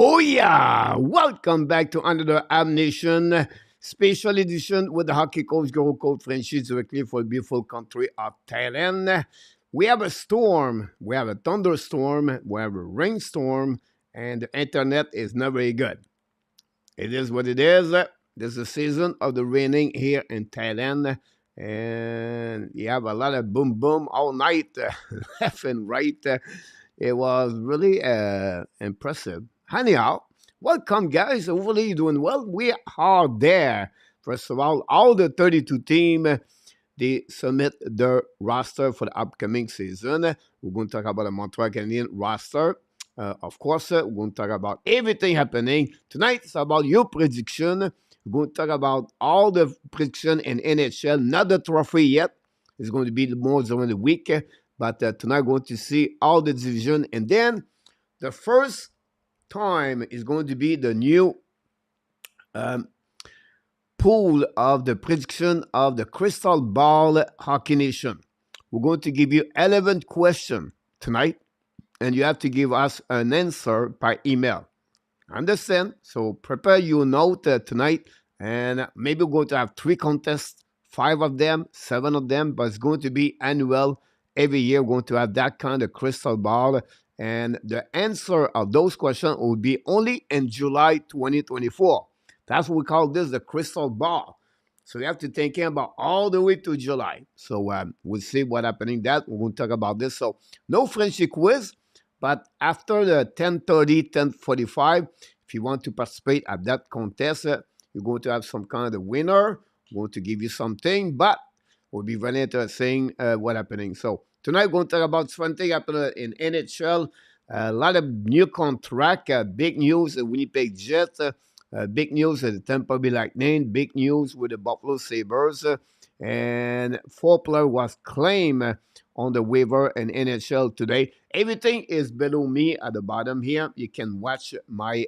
Oh yeah! Welcome back to another Ab Nation special edition with the hockey coach, Coach Frenchy, directly for the beautiful country of Thailand. We have a storm, we have a thunderstorm, we have a rainstorm, and the internet is not very good. It is what it is. This is the season of the raining here in Thailand, and you have a lot of boom boom all night, left and right. It was really impressive. Anyhow, welcome, guys. Hopefully, you're doing well. We are there. First of all the 32 team, they submit their roster for the upcoming season. We're going to talk about the Montreal Canadiens roster. Of course, we're going to talk about everything happening. Tonight, it's about your prediction. We're going to talk about all the prediction in NHL. Not the trophy yet. It's going to be more during the week. But tonight, we're going to see all the division. And then the first time is going to be the new pool of the prediction of the Crystal Ball Hockey Nation. We're going to give you 11 questions tonight, and you have to give us an answer by email. Understand? So prepare your note tonight, and maybe we're going to have 3 contests, 5 of them, 7 of them, but it's going to be annual. Every year, we're going to have that kind of crystal ball, and the answer of those questions will be only in July 2024. That's what we call this, the crystal ball. So you have to think about all the way to July. So we'll see what happening that. We're going to talk about this. So no Frenchy quiz, but after the 10:30, 10:45, if you want to participate at that contest, you're going to have some kind of winner. We're going to give you something, but we'll be very interesting what happening. So tonight we're going to talk about something happening in NHL. A lot of new contract, big news, Winnipeg Jets. Big news at the Tampa Bay Lightning, big news with the Buffalo Sabres, and 4 players was claimed on the waiver in NHL today. Everything is below me at the bottom here. You can watch my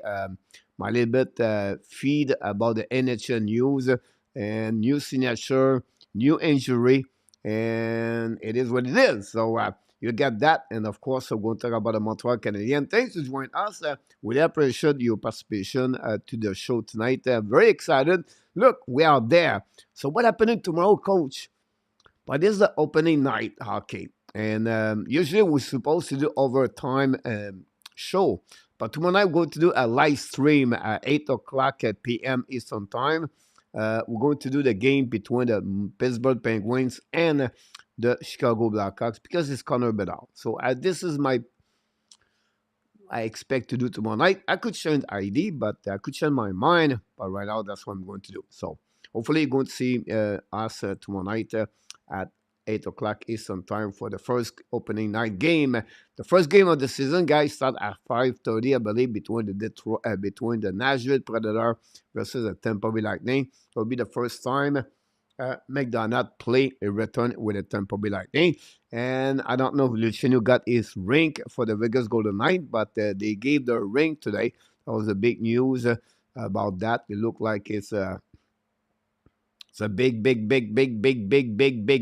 my little bit feed about the NHL news and new signature, new injury, and it is what it is. So you get that, and of course, we're going to talk about the Montreal Canadiens. Thanks for joining us. We appreciate your participation to the show tonight. Very excited. Look, we are there. So what happening tomorrow, Coach? But this is the opening night hockey, and usually we're supposed to do overtime show. But tomorrow night we're going to do a live stream at 8 o'clock at p.m. Eastern Time. We're going to do the game between the Pittsburgh Penguins and the Chicago Blackhawks because it's Connor Bedard. So this is I expect to do tomorrow night. I could change ID, but I could change my mind. But right now, that's what I'm going to do. So hopefully you're going to see us tomorrow night at 8 o'clock Eastern Time for the first opening night game. The first game of the season, guys, start at 5:30, I believe, between the Nashville Predator versus the Tampa Bay Lightning. It will be the first time McDonald play a return with the Tampa Bay Lightning. And I don't know if Luciano got his ring for the Vegas Golden Knight, but they gave the ring today. That was a big news about that. It looked like it's a big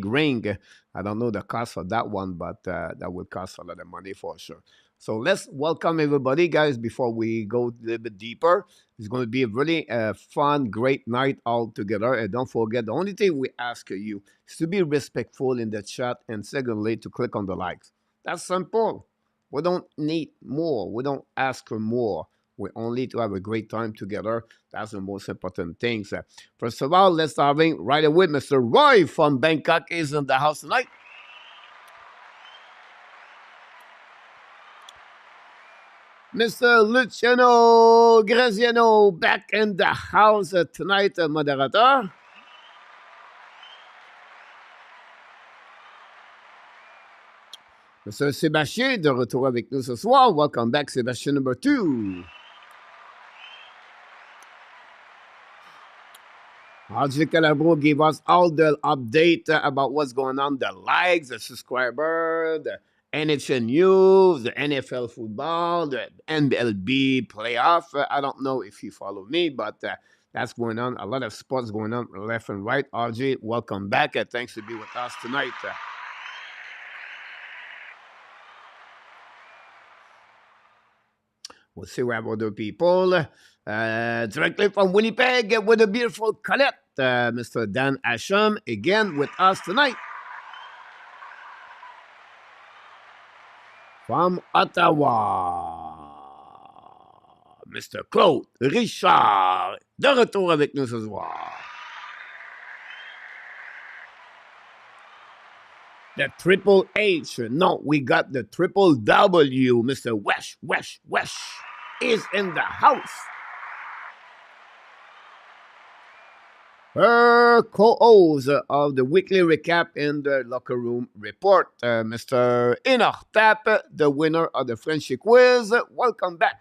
ring. I don't know the cost of that one, but that would cost a lot of money for sure. So let's welcome everybody, guys, before we go a little bit deeper. It's going to be a really fun, great night all together. And don't forget, the only thing we ask you is to be respectful in the chat, and secondly, to click on the likes. That's simple. We don't need more. We don't ask for more. We only to have a great time together. That's the most important thing. First of all, let's start right away. Mr. Roy from Bangkok is in the house tonight. Mr. Luciano Graziano back in the house tonight, moderator. Mr. Sébastien de retour avec nous ce soir. Welcome back, Sébastien number 2. RJ Calabro gave us all the update about what's going on, the likes, the subscriber, the NHL news, the NFL football, the MLB playoff. I don't know if you follow me, but that's going on. A lot of sports going on left and right. RJ, welcome back. Thanks to be with us tonight. We'll see we have other people. Directly from Winnipeg with a beautiful Colette, Mr. Dan Asham, again with us tonight. From Ottawa, Mr. Claude Richard, de retour avec nous ce soir. The Triple H. No, we got the Triple W. Mr. Wesh is in the house. Her co-host of the weekly recap in the locker room report, Mr. Inortap, the winner of the Frenchy quiz. Welcome back.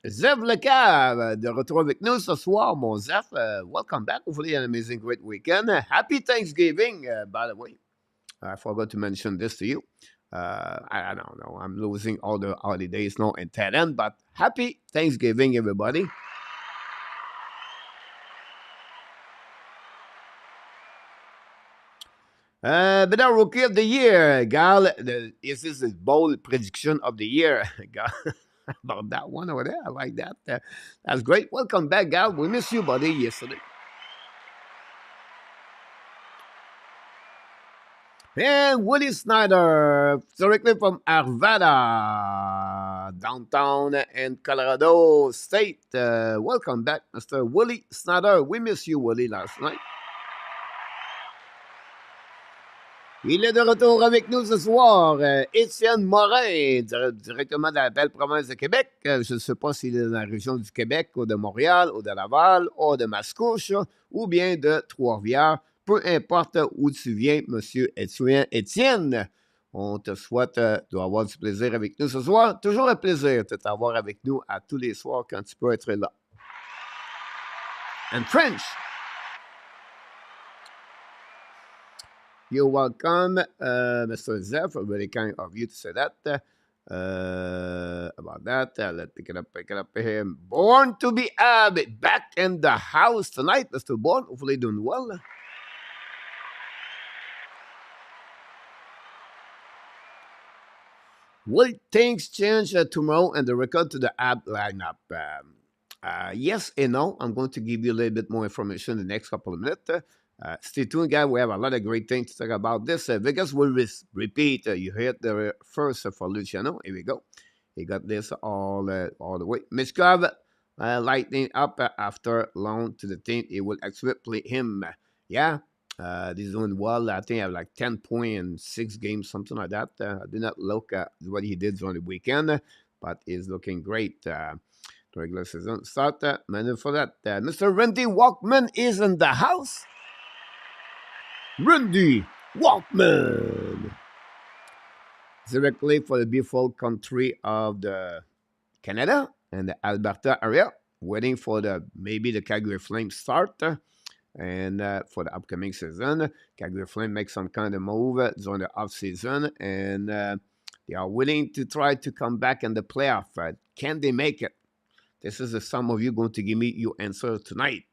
Zev Lecave, de retour avec nous ce soir, mon Zef. Welcome back. Hopefully an amazing, great weekend. Happy Thanksgiving, by the way. I forgot to mention this to you. I don't know. I'm losing all the holidays now in Thailand, but happy Thanksgiving, everybody. But our rookie of the year, Gal, this is his bold prediction of the year. Gal, about that one over there. I like that. That's great. Welcome back, Gal. We missed you, buddy, yesterday. And Willie Snyder, directly from Arvada, downtown in Colorado State. Welcome back, Mr. Willie Snyder. We missed you, Willie, last night. Il est de retour avec nous ce soir, Étienne Morin, directement de la belle province de Québec. Je ne sais pas s'il est dans la région du Québec, ou de Montréal, ou de Laval, ou de Mascouche, ou bien de Trois-Rivières. Peu importe où tu viens, monsieur Étienne, on te souhaite d'avoir du plaisir avec nous ce soir. Toujours un plaisir de t'avoir avec nous à tous les soirs quand tu peux être là. And French. You're welcome, Mr. Zeph. Really kind of you to say that. About that, let's pick it up here. Born to be back in the house tonight, Mr. Born. Hopefully doing well. Will things change tomorrow and the record to the app lineup? Yes and no. I'm going to give you a little bit more information in the next couple of minutes. Stay tuned, guys. We have a lot of great things to talk about this. Vegas will repeat. You heard the first for Luciano. Here we go. He got this all the way. Mishkov lighting up after loan to the team. It will actually play him. Yeah. He's doing well. I think I have like 10 points in 6 games, something like that. I did not look at what he did during the weekend, but he's looking great. The regular season start. Manu for that. Mr. Randy Walkman is in the house. Randy Walkman. Directly for the beautiful country of the Canada and the Alberta area. Waiting for maybe the Calgary Flames start. And for the upcoming season, Calgary Flames make some kind of move during the off season, and they are willing to try to come back in the playoff. Can they make it? This is some of you going to give me your answer tonight.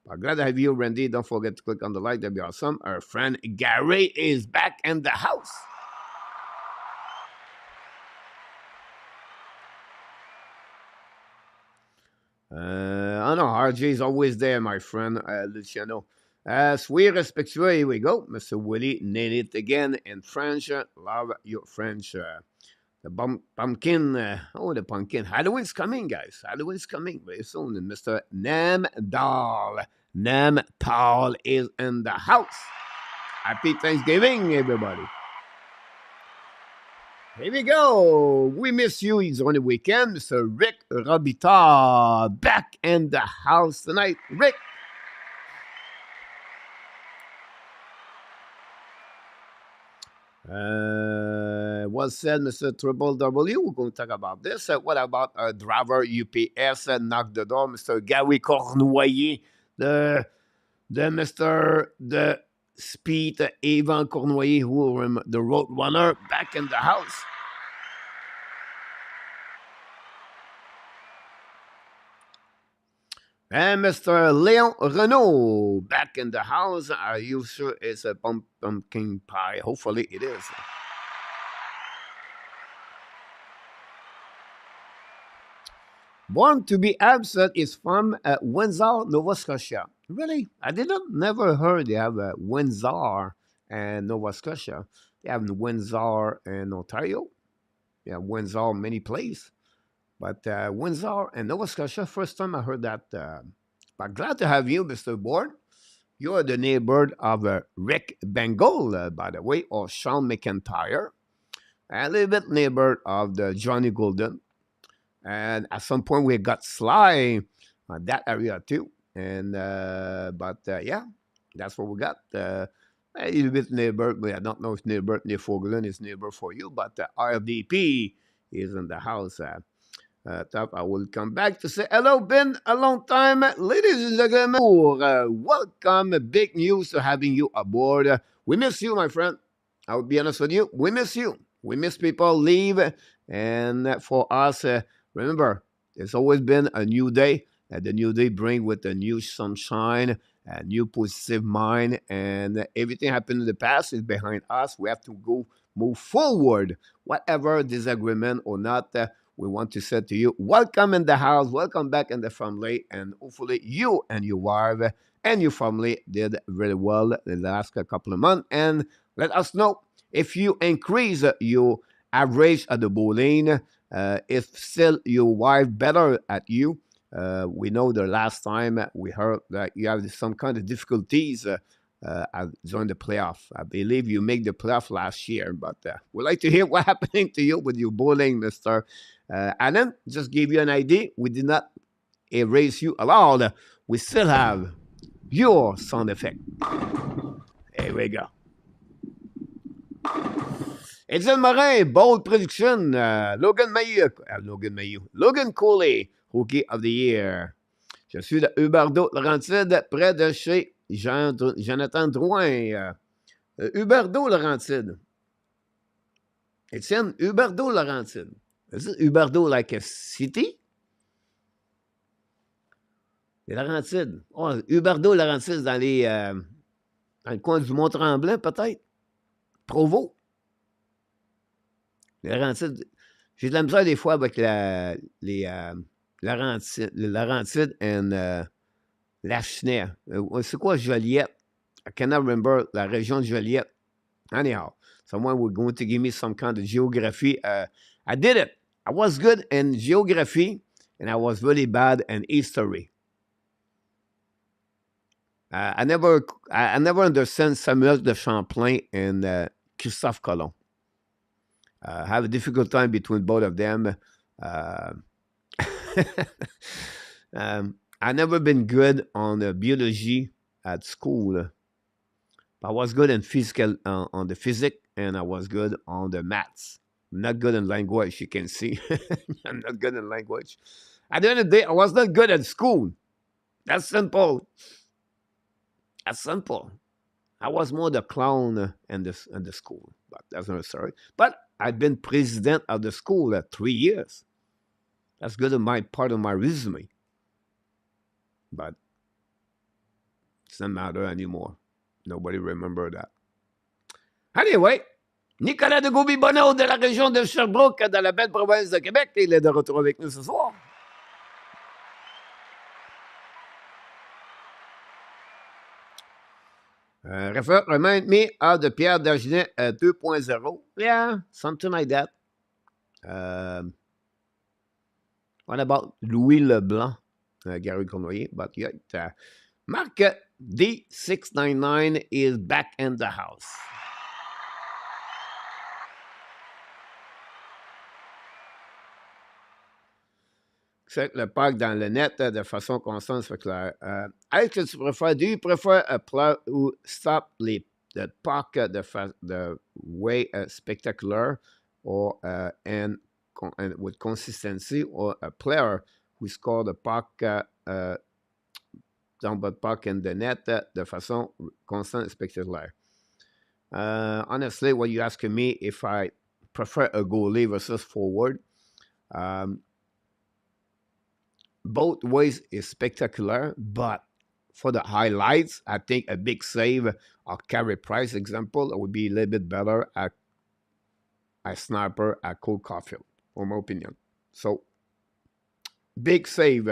I'm glad to have you, Randy. Don't forget to click on the like. That'd be awesome. Our friend Gary is back in the house. I know RJ is always there, my friend Luciano. Sweet respectueux, here we go. Mr. Willie nailed it again in French. Love your French. The pumpkin. The pumpkin. Halloween's coming, guys. Halloween's coming very soon. And Mr. Namdal. Namdal is in the house. Happy Thanksgiving, everybody. Here we go. We miss you. It's on the weekend. Mr. Rick Robitaille back in the house tonight. Rick. Well said, Mr. Triple W. We're going to talk about this. What about driver UPS knocked the door, Mr. Gary Cornoyer, the Speed Evan Cornoyer, who the road runner, back in the house. And Mr. Leon Renault back in the house. Are you sure it's a pumpkin pie? Hopefully it is. Born to be absent is from Windsor, Nova Scotia. Really? I didn't never heard they have Windsor and Nova Scotia. They have Windsor and Ontario. Yeah, Windsor many places. But Windsor and Nova Scotia, first time I heard that. But glad to have you, Mr. Bourne. You are the neighbor of Rick Bengal, by the way, or Sean McIntyre. A little bit neighbor of the Johnny Golden. And at some point we got Sly on that area too. And yeah, that's what we got. A little bit neighbor, but I don't know if neighbor Fogelen is neighbor for you, but RDP is in the house. Top, I will come back to say hello. Been a long time, ladies and gentlemen. Welcome. Big news to having you aboard. We miss you, my friend. I will be honest with you. We miss you. We miss people leave, and for us, remember, it's always been a new day. And the new day bring with a new sunshine, a new positive mind, and everything happened in the past is behind us. We have to go move forward, whatever disagreement or not. We want to say to you, welcome in the house, welcome back in the family, and hopefully you and your wife and your family did very well in the last couple of months. And let us know if you increase your average at the bowling, if still your wife better at you. We know the last time we heard that you have some kind of difficulties during the playoff. I believe you made the playoff last year, but we'd like to hear what happening to you with your bowling, Mr. Allen. Just give you an idea. We did not erase you allowed. We still have your sound effect. Here we go. Étienne Morin, bold prediction. Logan Cooley, Rookie of the Year. Je suis de Huberdeau Laurentide, près de chez Jonathan Drouin. Huberdeau Laurentide. Étienne, Huberdeau Laurentide. Is it Huberdeau like a city? Les Laurentides. Oh, Huberdeau Laurentide dans le coin du Mont-Tremblant, peut-être. Provo. Les Laurentides. J'ai de la misère des fois avec les Laurentides et Lachenay. C'est quoi Joliette? I cannot remember la région de Joliette. Anyhow, someone was going to give me some kind of geography. I did it. I was good in geography, and I was really bad in history. I never understand Samuel de Champlain and Christophe Colomb. I have a difficult time between both of them. I never been good on biology at school. I was good in physical on the physics, and I was good on the maths. I'm not good in language, you can see. I'm not good in language. At the end of the day, I was not good at school. That's simple. That's simple. I was more the clown in the school, but that's another story. But I've been president of the school at 3 years. That's good in my part of my resume. But it doesn't matter anymore. Nobody remember that. Anyway, Nicolas de Gouby-Bonneau de la région de Sherbrooke, dans la belle province de Québec, il est de retour avec nous ce soir. Remind me of the Pierre Dagenet 2.0. Yeah, something like that. What about Louis Leblanc? Gary Cournoyer, but yet Mark D699 is back in the house. C'est le parc dans le net de façon constante, c'est clair. Est-ce que tu préfères, do you prefer a play who stop the park the way spectacular or and with consistency, or a player who score the puck dans votre puck in the net de façon constante et spectaculaire? Honestly, when you asking me if I prefer a goalie versus forward, both ways is spectacular, but for the highlights, I think a big save or Carey Price example would be a little bit better at a sniper at Cole Caulfield, for my opinion. So, big save,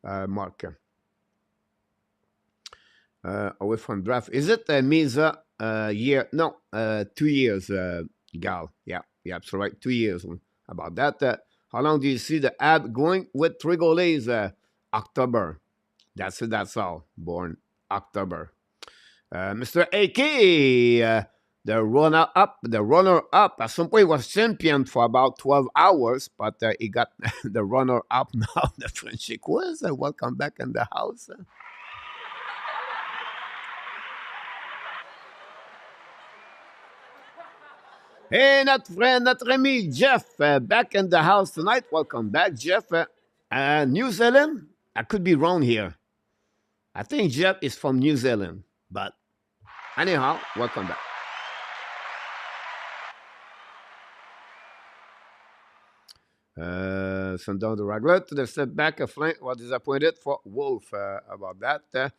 Mark. Away from draft. Is it a Misa year? No, 2 years, Gal. Yeah, yeah, that's right. 2 years. About that. How long do you see the ad going with 3 goalies? October. That's it. That's all. Born October. Mr. AK, the runner up. At some point, was champion for about 12 hours, but he got the runner up now. The Frenchy quiz. Welcome back in the house. Hey, notre ami Jeff, back in the house tonight. Welcome back, Jeff. New Zealand? I could be wrong here. I think Jeff is from New Zealand, but anyhow, welcome back. Send down the regular to the setback. A flank was disappointed for Wolf about that.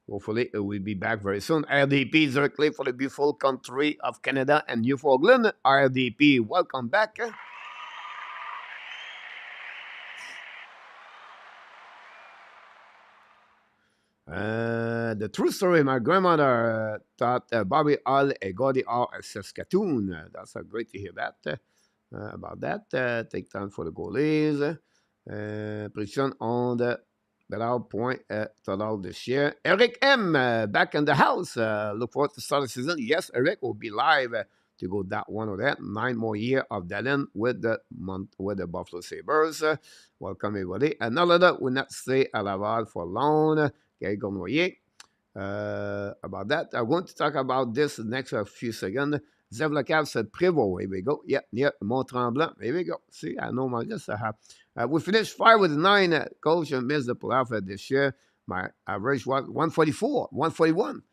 Hopefully, it will be back very soon. RDP directly for the beautiful country of Canada and Newfoundland. RDP, welcome back. The true story, my grandmother taught Bobby Hall a Gordy Hall at Saskatoon. That's great to hear that. About that. Take time for the goalies. Prediction on the better point total this year. Eric M. Back in the house. Look forward to start the season. Yes, Eric will be live to go that one or that. 9 more years of Dallin with the Buffalo Sabres. Welcome, everybody. Another will not stay at Laval for long. Gary Gournoyer. About that. I'm going to talk about this next few seconds. Zev Lecav said Primeau. Here we go. Yeah. Mont-Tremblant. Here we go. See, I know my list. I have. We finished 5 with 9. Coach and missed the playoff this year. My average was 144, 141.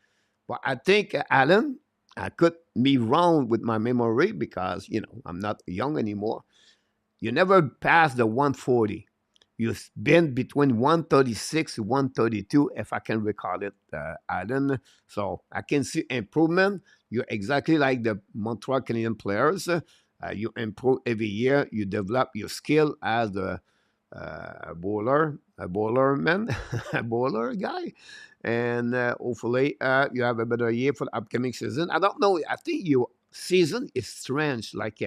But I think, Alan, I could be wrong with my memory because, I'm not young anymore. You never passed the 140. You've been between 136 and 132, if I can recall it, Alan. So I can see improvement. You're exactly like the Montreal Canadiens players. You improve every year. You develop your skill as a bowler man, a bowler guy. And hopefully you have a better year for the upcoming season. I don't know. I think your season is strange. Like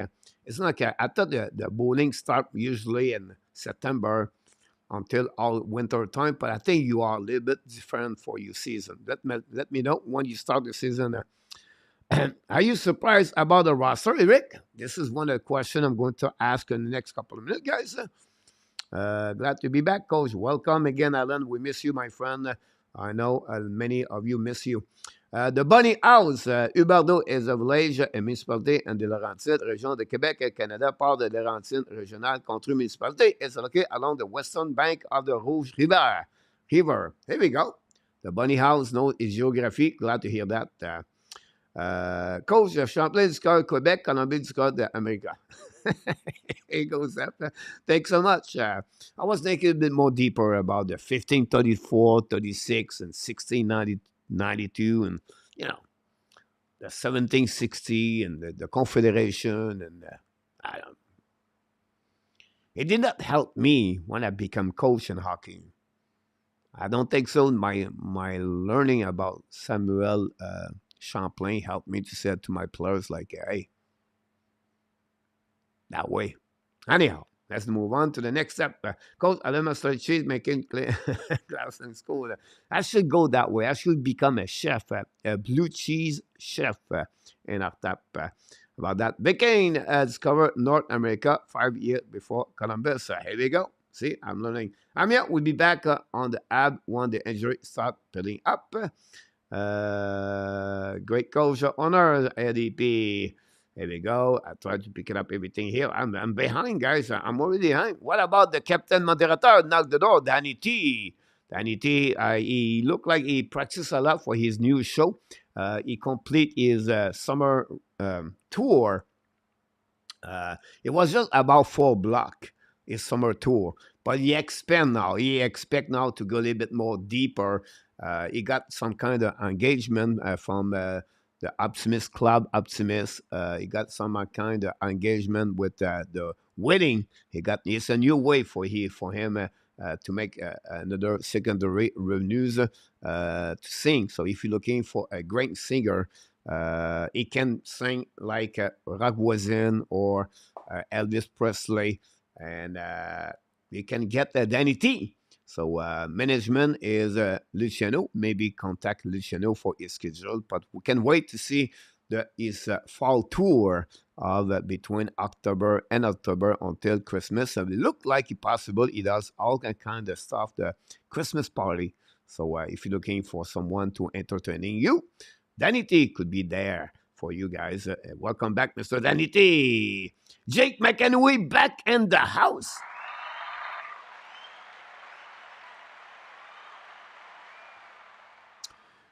it's not like I thought the bowling start usually in September until all winter time, but I think you are a little bit different for your season. Let me know when you start the season. Are you surprised about the roster, Eric? This is one of the questions I'm going to ask in the next couple of minutes, guys. Glad to be back, Coach. Welcome again, Alan. We miss you, my friend. I know many of you miss you. The Bunny House, Huberdeau is a village et municipalité in the Laurentides, région de Québec, Canada, part de Laurentides Regional Country Municipality. It's located along the western bank of the Rouge River. Here we go. The Bunny House knows its geography. Glad to hear that. Coach, Champlain du Score, Québec, Colombie du Score d'Amérique. Here goes that. Thanks so much. I was thinking a bit more deeper about the 1534, 36, and 1692, and the 1760 and the Confederation, and I don't. It did not help me when I became coach in hockey. I don't think so. My learning about Samuel Champlain helped me to say to my players, like, hey, that way. Anyhow, let's move on to the next step. Coach, I learned my cheese making class in school. I should go that way. I should become a chef, a blue cheese chef in our tap. About that. Became discovered North America 5 years before Columbus. Here we go. See, I'm learning. Emil will be back on the ab when the injury start building up. Great coach, honor, ADP. Here we go. I tried to pick it up everything here. I'm behind, guys. I'm already behind. What about the captain moderator? Knock the door. Danny T. Danny T. He looked like he practiced a lot for his new show. He complete his summer tour. It was just about 4 blocks, his summer tour. But he expect now. He expect now to go a little bit more deeper. He got some kind of engagement from the Optimist Club. Optimist. He got some kind of engagement with the wedding. It's a new way for him to make another secondary revenues to sing. So if you're looking for a great singer, he can sing like Rock Voisin or Elvis Presley, and you can get Danny. So management is Luciano. Maybe contact Luciano for his schedule, but we can wait to see his fall tour of between October and October until Christmas. So it look like it possible he does all that kind of stuff, the Christmas party. So if you're looking for someone to entertaining you, Danny could be there for you guys. Welcome back, Mr. Danny. Jake McEnway back in the house.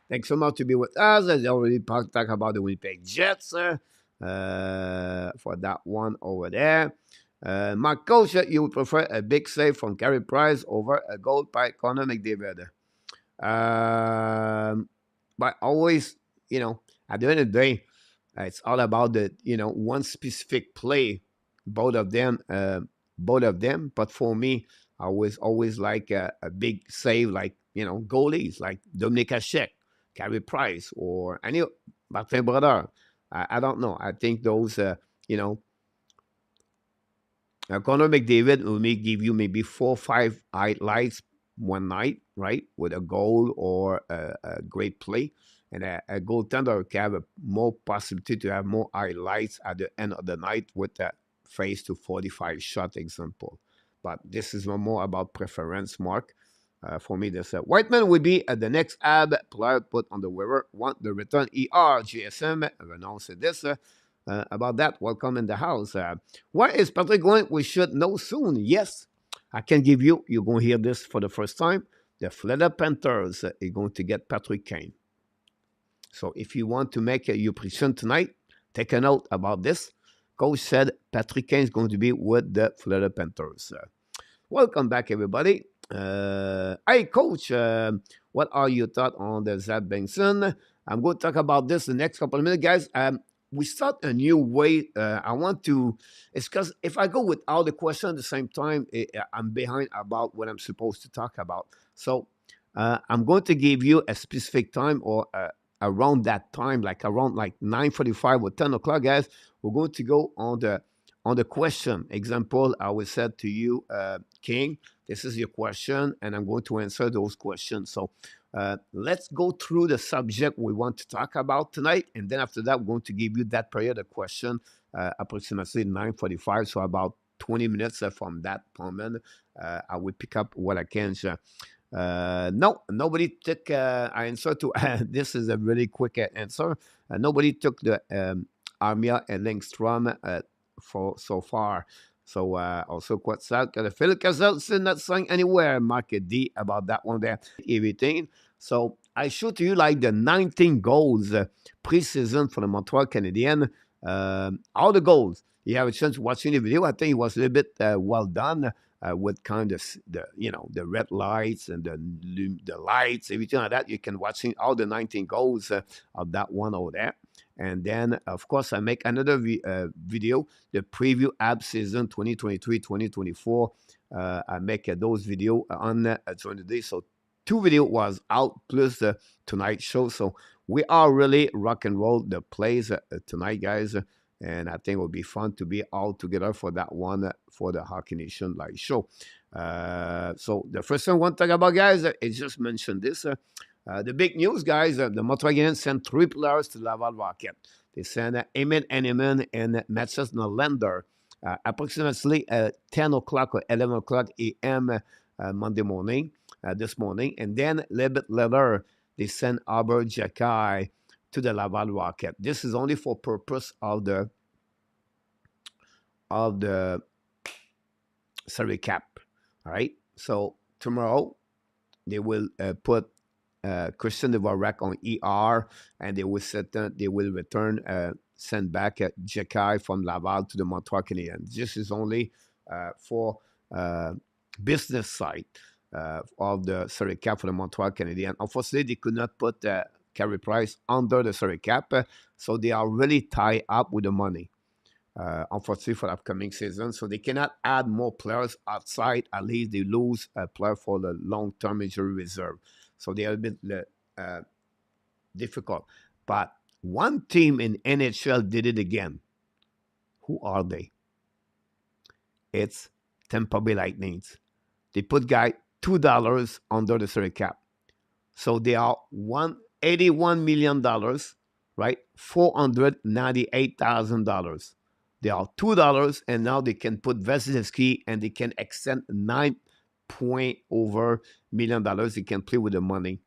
Thanks so much to be with us. I already talked about the Winnipeg Jets for that one over there. My coach, you would prefer a big save from Carey Price over a goal by Connor McDavid. But always, at the end of the day, it's all about the one specific play, both of them. But for me, I always like a big save, like goalies like Dominic Hasek, Carey Price, or any Martin Brodeur. I don't know. I think those, Connor McDavid will give you maybe 4 or 5 highlights one night, right, with a goal or a great play. And a goaltender can have more possibility to have more highlights at the end of the night with that face to 45 shot example. But this is more about preference, Mark. For me, this Whiteman will be the next ab player put on the waiver. Want the return GSM announced this about that. Welcome in the house. Where is Patrick going? We should know soon. Yes, I can give you. You're going to hear this for the first time. The Florida Panthers are going to get Patrick Kane. So if you want to make your prediction tonight, take a note about this. Coach said Patrick Kane is going to be with the Florida Panthers. Welcome back, everybody. Hey, Coach, what are your thoughts on the Zach Benson? I'm going to talk about this the next couple of minutes, guys. We start a new way. I want to, it's because if I go with all the questions at the same time, I'm behind about what I'm supposed to talk about. So I'm going to give you a specific time or around that time, like around 9:45 or 10 o'clock, guys. We're going to go on the question. Example, I will say to you, King, this is your question, and I'm going to answer those questions. So let's go through the subject we want to talk about tonight, and then after that, we're going to give you that period of question, approximately 9:45, so about 20 minutes from that moment. I will pick up what I can. No, nobody took answer to this is a really quick answer. Nobody took the Armia and Lindstrom for so far. So also quite sad. Phil Cazelson not saying anywhere. Market D about that one there. Everything. So I show to you like the 19 goals preseason for the Montreal Canadiens. All the goals. You have a chance watching the video. I think it was a little bit well done. With kind of the red lights and the lights, everything like that. You can watch all the 19 goals of that one over there. And then, of course, I make another video, the preview Habs season 2023-2024. I make those video on during the day. So 2 video was out plus the tonight show. So we are really rock and roll the plays tonight, guys. And I think it will be fun to be all together for that one for the Hockey Nation live show. So the first thing I want to talk about, guys, I just mentioned this. The big news, guys, the Montreal Canadiens sent 3 players to Laval Rocket. They sent Emil Heineman and Mattias Norlinder approximately 10 o'clock or 11 o'clock a.m. Monday morning, this morning. And then a little bit later, they sent Albert Jacky to the Laval Rocket. This is only for purpose of the salary cap. All right. So tomorrow they will put Christian Dvorak on ER, and they will return send back Jacky from Laval to the Montreal Canadiens. This is only for business side of the salary cap for the Montreal Canadiens. Unfortunately, they could not put Carey Price under the salary cap, so they are really tied up with the money. Unfortunately, for the upcoming season, so they cannot add more players outside. At least they lose a player for the long-term injury reserve, so they are a bit difficult. But one team in NHL did it again. Who are they? It's Tampa Bay Lightning. They put guy $2 under the salary cap. So they are $81 million, right? $498,000. They are $2, and now they can put Vasilevsky and they can extend $9.over million. They can play with the money.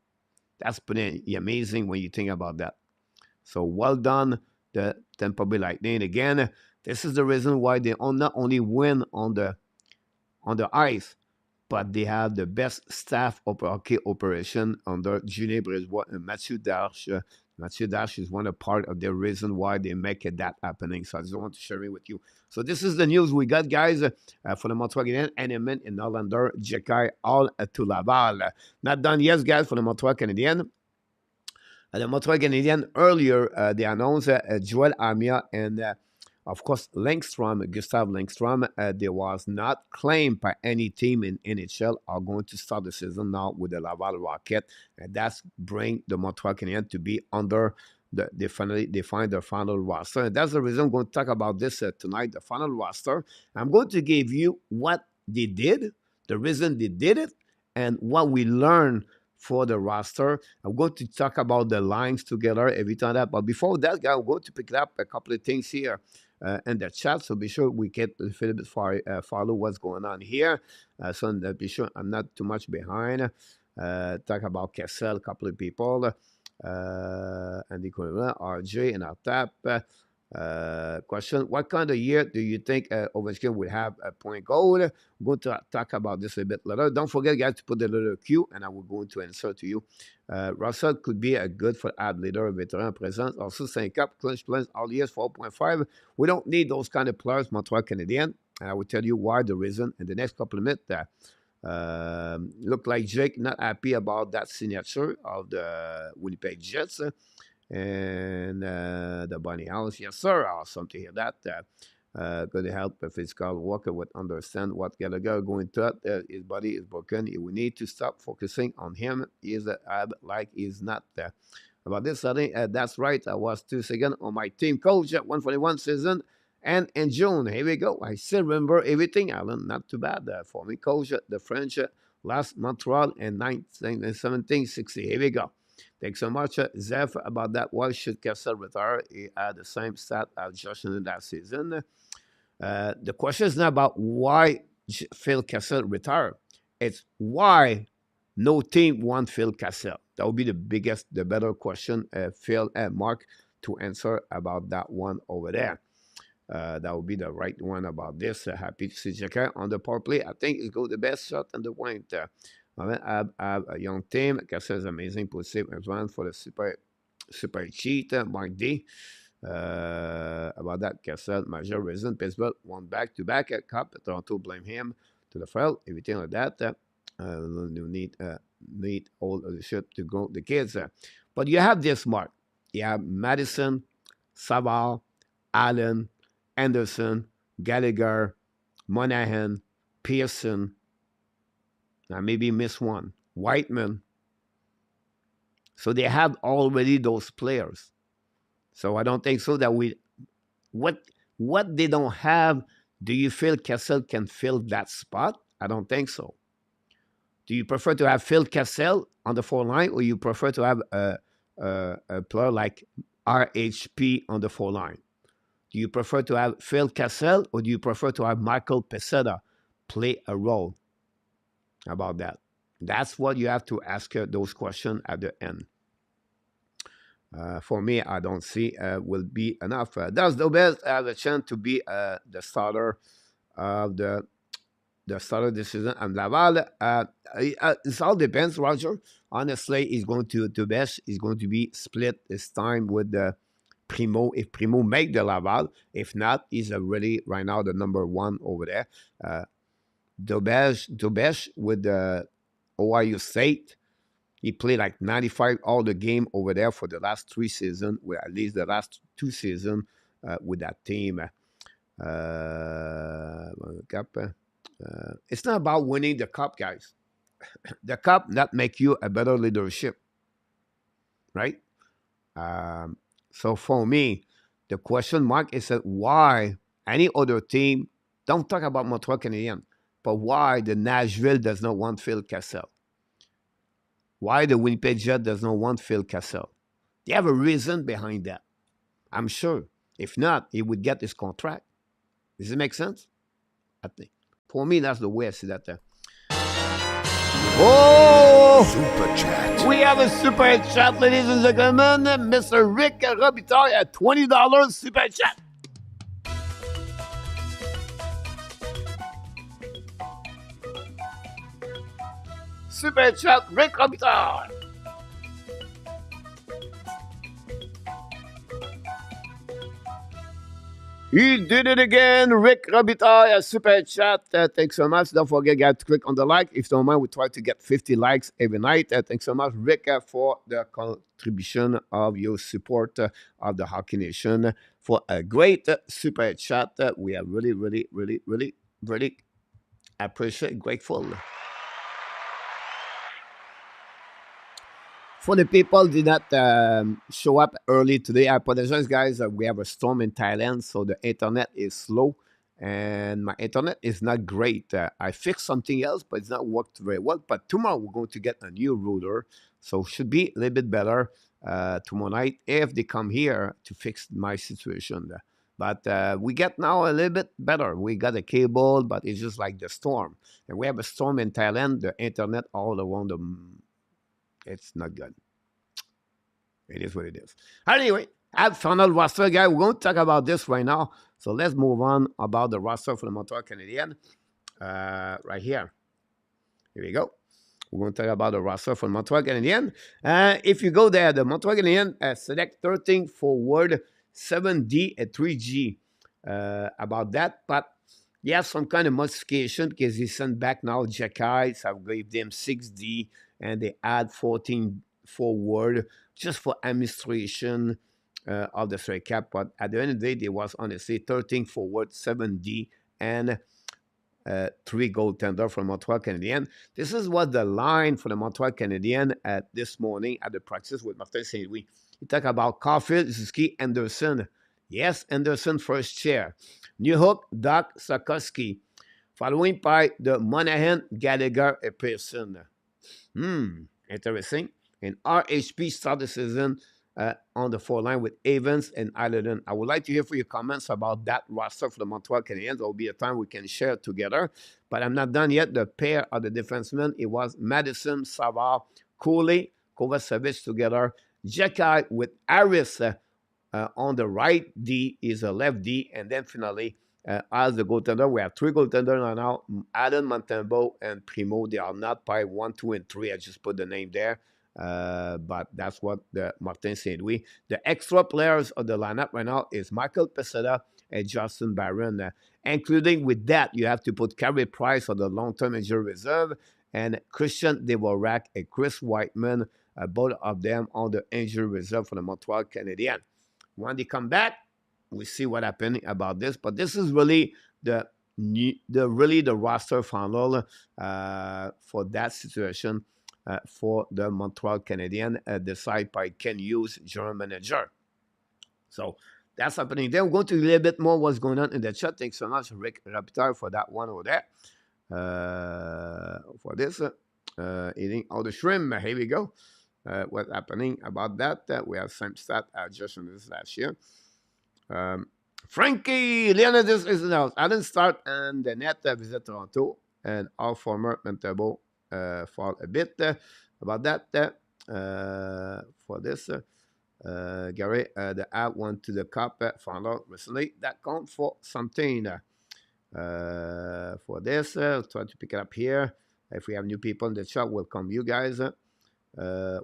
That's pretty amazing when you think about that. So well done, the Tampa Bay Lightning. Again, this is the reason why they not only win on the ice, but they have the best staff of hockey operation under Julien Brisebois and Mathieu Darche. Mathieu Darche is one part of the reason why they make it that happening. So I just want to share it with you. So this is the news we got, guys, for the Montreal Canadiens, Heineman and Norlinder, Jekai, all to Laval. Not done yet, guys, for the Montreal Canadiens. The Montreal Canadiens, earlier, they announced Joel Armia and of course, Gustav Lindstrom, they was not claimed by any team in NHL, are going to start the season now with the Laval Rocket. And that's bring the Montreal Canadiens to be under they find their final roster. And that's the reason I'm going to talk about this tonight, the final roster. I'm going to give you what they did, the reason they did it, and what we learned for the roster. I'm going to talk about the lines together, everything like that. But before that, I'm going to pick up a couple of things here in the chat. So be sure we get a little bit follow what's going on here. So be sure I'm not too much behind. Talk about Kessel, a couple of people. Andy RJ and Artap. Question: what kind of year do you think Ovechkin will have a point goal? We're going to talk about this a bit later. Don't forget, guys, to put the little Q, and I will go into answer to you. Russell could be a good for ad leader, veteran presence. Also, 5 up, clutch plans all years, 4.5. We don't need those kind of players, Montreal Canadiens. And I will tell you why, the reason in the next couple of minutes. Look like Jake not happy about that signature of the Winnipeg Jets. And the Bunny House, yes, sir. Awesome to hear that. Going to help a physical worker would understand what Gallagher going to. His body is broken. We need to stop focusing on him. He's like he's not there. About this, I think that's right. I was 2 seconds on my team coach at 141 season. And in June, here we go. I still remember everything, Alan. Not too bad. For me, coach at the French last Montreal in 1760. Here we go. Thanks so much, Zeph, about that. Why should Kessel retire? He had the same stat as Josh in that season. The question is not about why Phil Kessel retired. It's why no team want Phil Kessel. That would be the better question, Phil and Mark, to answer about that one over there. That would be the right one about this. Happy to see Jacquet on the power play. I think it's go the best shot on the point. I have a young team. Kessel is amazing. Put safe and run for the super cheat. Mark D. About that, Kessel, major reason. Pittsburgh won back-to-back cup. Toronto blame him to the file. Everything like that. You need all of the shit to grow the kids. But you have this, Mark. You have Madison, Savard, Allen, Anderson, Gallagher, Monahan, Pearson. I maybe miss one. Whiteman. So they have already those players. So I don't think so that what they don't have, do you feel Kessel can fill that spot? I don't think so. Do you prefer to have Phil Kessel on the 4 line, or you prefer to have a player like RHP on the 4 line? Do you prefer to have Phil Kessel, or do you prefer to have Michael Peseta play a role? How about that? That's what you have to ask those questions at the end. For me, I don't see will be enough. Does the best have a chance to be the starter of the starter this season? And Laval, it all depends, Roger. Honestly, he's going to the best. He's going to be split this time with the Primeau. If Primeau make the Laval, if not, he's already right now the number 1 over there. Dobesh with the Ohio State. He played like 95 all the game over there for the last 3 seasons, well, at least the last 2 seasons with that team. Cup. It's not about winning the cup, guys. The cup not make you a better leadership, right? Um, so for me, the question mark is that why any other team don't talk about Montreal Canadiens, but why the Nashville does not want Phil Kessel? Why the Winnipeg Jet does not want Phil Kessel? They have a reason behind that. I'm sure. If not, he would get his contract. Does it make sense? I think. For me, that's the way I see that. Oh! Super Chat. We have a super chat, ladies and gentlemen. Mr. Rick Robitaille at $20 super chat. Super chat, Rick Robitaille. He did it again, Rick Robitaille, super chat. Thanks so much. Don't forget, guys, to click on the like. If you don't mind, we try to get 50 likes every night. Thanks so much, Rick, for the contribution of your support of the Hockey Nation for a great super chat. We are really, really, really, really, really appreciate, grateful. For the people who did not show up early today, I apologize, guys. We have a storm in Thailand, so the internet is slow, and my internet is not great. I fixed something else, but it's not worked very well. But tomorrow we're going to get a new router, so should be a little bit better tomorrow night if they come here to fix my situation. But we get now a little bit better. We got a cable, but it's just like the storm, and we have a storm in Thailand. The internet all around the it's not good. It is what it is. Anyway, at final roster, guy, we're going to talk about this right now. So let's move on about the roster for the Montreal Canadiens. Right here. Here we go. We're going to talk about the roster for the Montreal Canadiens. If you go there, the Montreal Canadiens select 13 forward, 7D and 3G. About that, but he has some kind of modification because he sent back now Jacky, so I gave them 6D, and they add 14 forward just for administration of the straight cap. But at the end of the day, there was honestly 13 forward, 7D, and 3 goaltender from Montreal Canadiens. This is what the line for the Montreal Canadiens at this morning at the practice with Martin St. Louis. He talked about Caulfield, Suzuki, Anderson. Yes, Anderson first chair. Newhook, Doc, Sarkowski. Following by the Monahan, Gallagher, and Pearson. Interesting. And RHP start the season on the 4 line with Evans and Ylönen. I would like to hear for your comments about that roster for the Montreal Canadiens. There will be a time we can share together. But I'm not done yet. The pair of the defensemen, it was Madison, Savard, Cooley, Kovacevic together. Jacky with Harris on the right D is a left D. And then finally, as the goaltender, we have 3 goaltenders now. Adam, Montembeault, and Primeau. They are not by 1, 2, and 3. I just put the name there. But that's what the Martin St. Louis. The extra players of the lineup right now is Michael Peseta and Justin Barron. Including with that, you have to put Carey Price on the long-term injury reserve and Christian Dvorak and Chris Whiteman, both of them on the injury reserve for the Montreal Canadiens. When they come back, we see what happened about this. But this is really the roster final for that situation. For the Montreal Canadiens, decided by Ken Hughes, general manager. So that's happening. Then we're going to a little bit more what's going on in the chat. Thanks so much, Rick Raptor, for that one over there. For this, eating all the shrimp. Here we go. What's happening about that? We have same stat just on this last year. Frankie, Ylönen, this is announced. I didn't start and the net visit Toronto and our former Montembeault for a bit about that for this. Gary, the app went to the cup found out recently. That counts for something for this. Try to pick it up here. If we have new people in the chat, welcome you guys.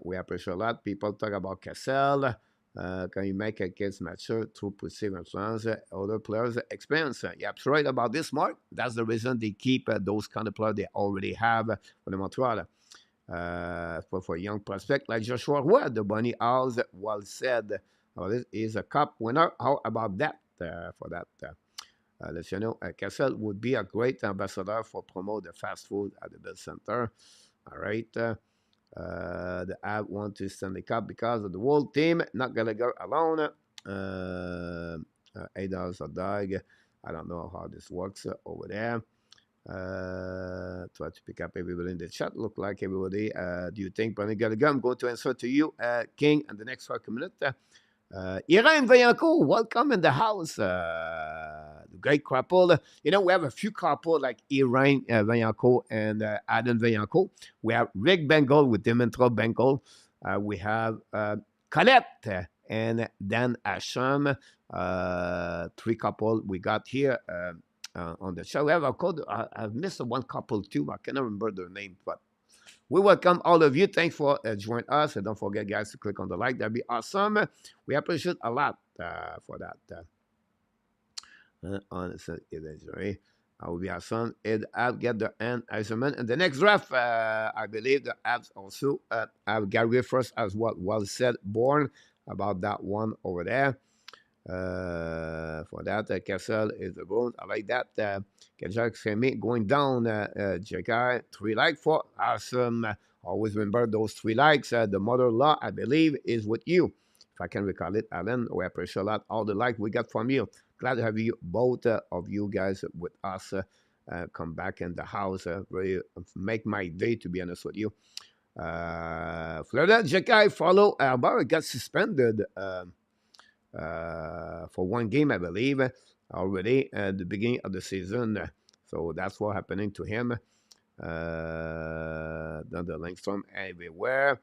We appreciate a lot. People talk about Kessel. Can you make a kids mature through perceived influence, other players' experience? You're absolutely right about this, Mark. That's the reason they keep those kind of players they already have for the Montreal. For young prospect like Joshua Roy, the Bunny Owls, well said. This is a cup winner. How about that for that? Let you know, Cassel would be a great ambassador for promote the fast food at the Bill Center. All right. The Habs want to Stanley Cup because of the whole team, not Gallagher alone. $8 a dog. I don't know how this works over there. Try to pick up everybody in the chat. Look like everybody. Do you think Bernie Gallagher? I'm going to answer to you, King, in the next 5 minutes. Ylönen Vaillancourt, welcome in the house. The great couple. You know, we have a few couple like Ylönen Vaillancourt and Adam Vaillancourt. We have Rick Bengal with Dimitro Bengal. We have Colette and Dan Asham. 3 couple we got here on the show. We have a code. I've missed one couple too. I cannot remember their name, but we welcome all of you. Thanks for joining us. And don't forget, guys, to click on the like. That'd be awesome. We appreciate a lot for that. Honestly, it is very. I will be awesome. It I'll get the end Heineman. And the next draft, I believe the Habs also have Gary first as well said, born about that one over there. For that, Kessel is the bone. I like that. Kajak going down, JK, 3 likes for awesome. Always remember those 3 likes. The mother-in-law, I believe, is with you. If I can recall it, Alan, we appreciate a lot all the likes we got from you. Glad to have you, both of you guys with us. Come back in the house. Really make my day, to be honest with you. Florida, JK, follow. Barron got suspended. For 1 game, I believe, already at the beginning of the season. So that's what happening to him. Done the links from everywhere.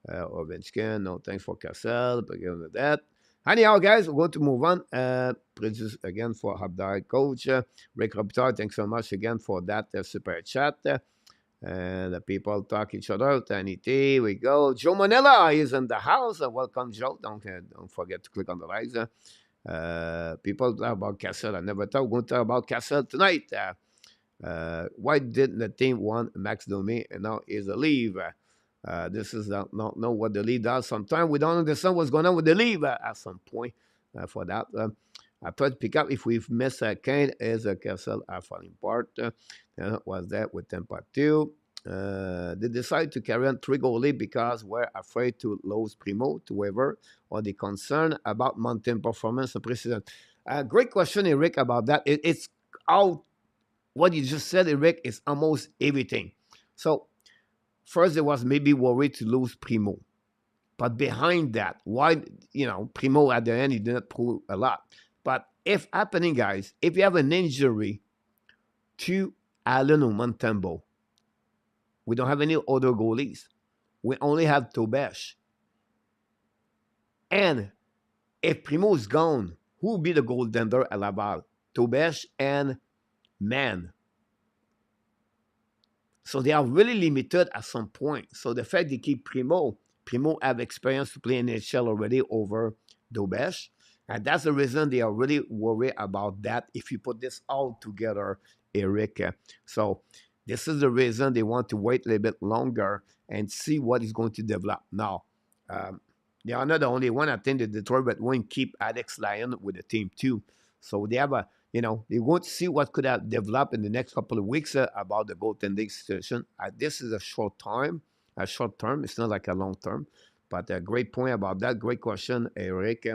Ovechkin, no thanks for Cassel, because of that. Anyhow, guys, we're going to move on. Produce again for Habdai Coach. Rick Robitaille, thanks so much again for that super chat. And the people talk each other. Tiny T, we go. Joe Manella is in the house. Welcome, Joe. Don't forget to click on the likes. People talk about Cassel. I never thought we're going to talk about Cassel tonight. Why didn't the team want Max Domi and now is a leave? This is not know what the league does. Sometimes we don't understand what's going on with the league at some point for that. I tried to pick up if we've missed Kane as a Cassel are falling apart. Was that with Tampa 2. They decided to carry on 3 goalie because we're afraid to lose Primeau to waiver or the concern about mountain performance and preseason. Great question, Eric, about that. It's all what you just said, Eric, is almost everything. So first there was maybe worried to lose Primeau. But behind that, why, Primeau at the end, he didn't prove a lot. But if happening, guys, if you have an injury to Ylönen or Montembeault, we don't have any other goalies. We only have Tobesh. And if Primeau is gone, who will be the goaltender at Laval? Tobesh and Mann. So they are really limited at some point. So the fact they keep Primeau have experience to play in NHL already over Tobesh. And that's the reason they are really worried about that if you put this all together, Eric. So this is the reason they want to wait a little bit longer and see what is going to develop. Now, they are not the only one. I think the Detroit Red Wings keep Alex Lyon with the team too. So they have they want to see what could have developed in the next couple of weeks about the goaltending situation. This is a short term. It's not like a long term. But a great point about that. Great question, Eric,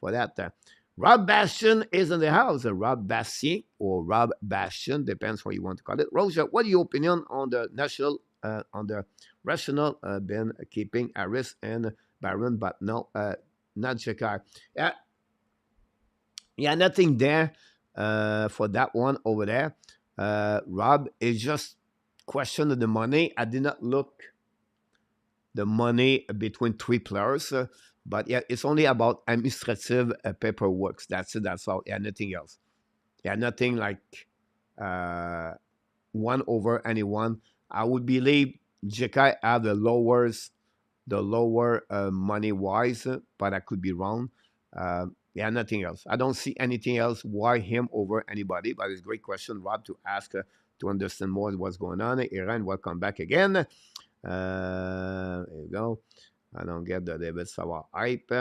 for that. Rob Bastian is in the house. Rob Bastien or Rob Bastian, depends what you want to call it. Roger, what is your opinion on the rational been keeping Harris and Barron, but no, not Shakar? Yeah, nothing there for that one over there. Rob is just question of the money. I did not look the money between 3 players. But yeah, it's only about administrative paperwork. That's it. That's all. Yeah, nothing else. Yeah, nothing like one over anyone. I would believe JK have the lowest the lower money wise, but I could be wrong. Yeah, nothing else. I don't see anything else. Why him over anybody? But it's a great question, Rob, to ask to understand more what's going on. Iran, welcome back again. There you go. I don't get the David Sawa hype.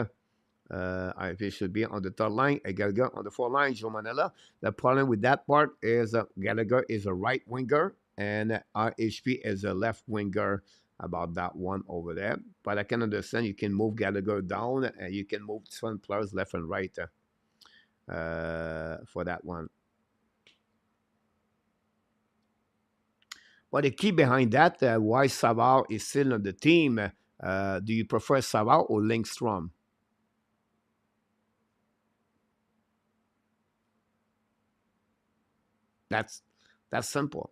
It should be on the third line, Gallagher on the fourth line, Joe Manella. The problem with that part is Gallagher is a right winger and RHP is a left winger about that one over there. But I can understand you can move Gallagher down and you can move some players left and right for that one. But the key behind that, why Savard is still on the team, do you prefer Savard or Lindstrom? That's simple.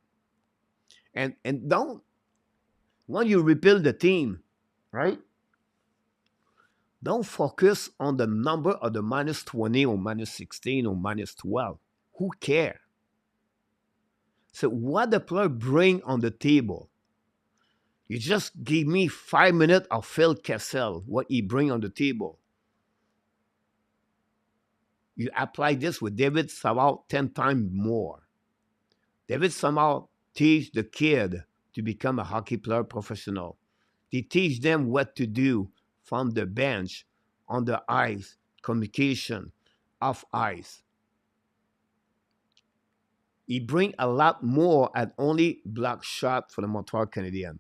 And don't when you rebuild the team, right? Don't focus on the number of the minus 20 or minus 16 or minus 12. Who cares? So what the player bring on the table. You just give me 5 minutes of Phil Kessel, what he bring on the table. You apply this with David Savard 10 times more. David Savard teach the kid to become a hockey player professional. They teach them what to do from the bench, on the ice, communication, off ice. He bring a lot more at only block shot for the Montreal Canadiens.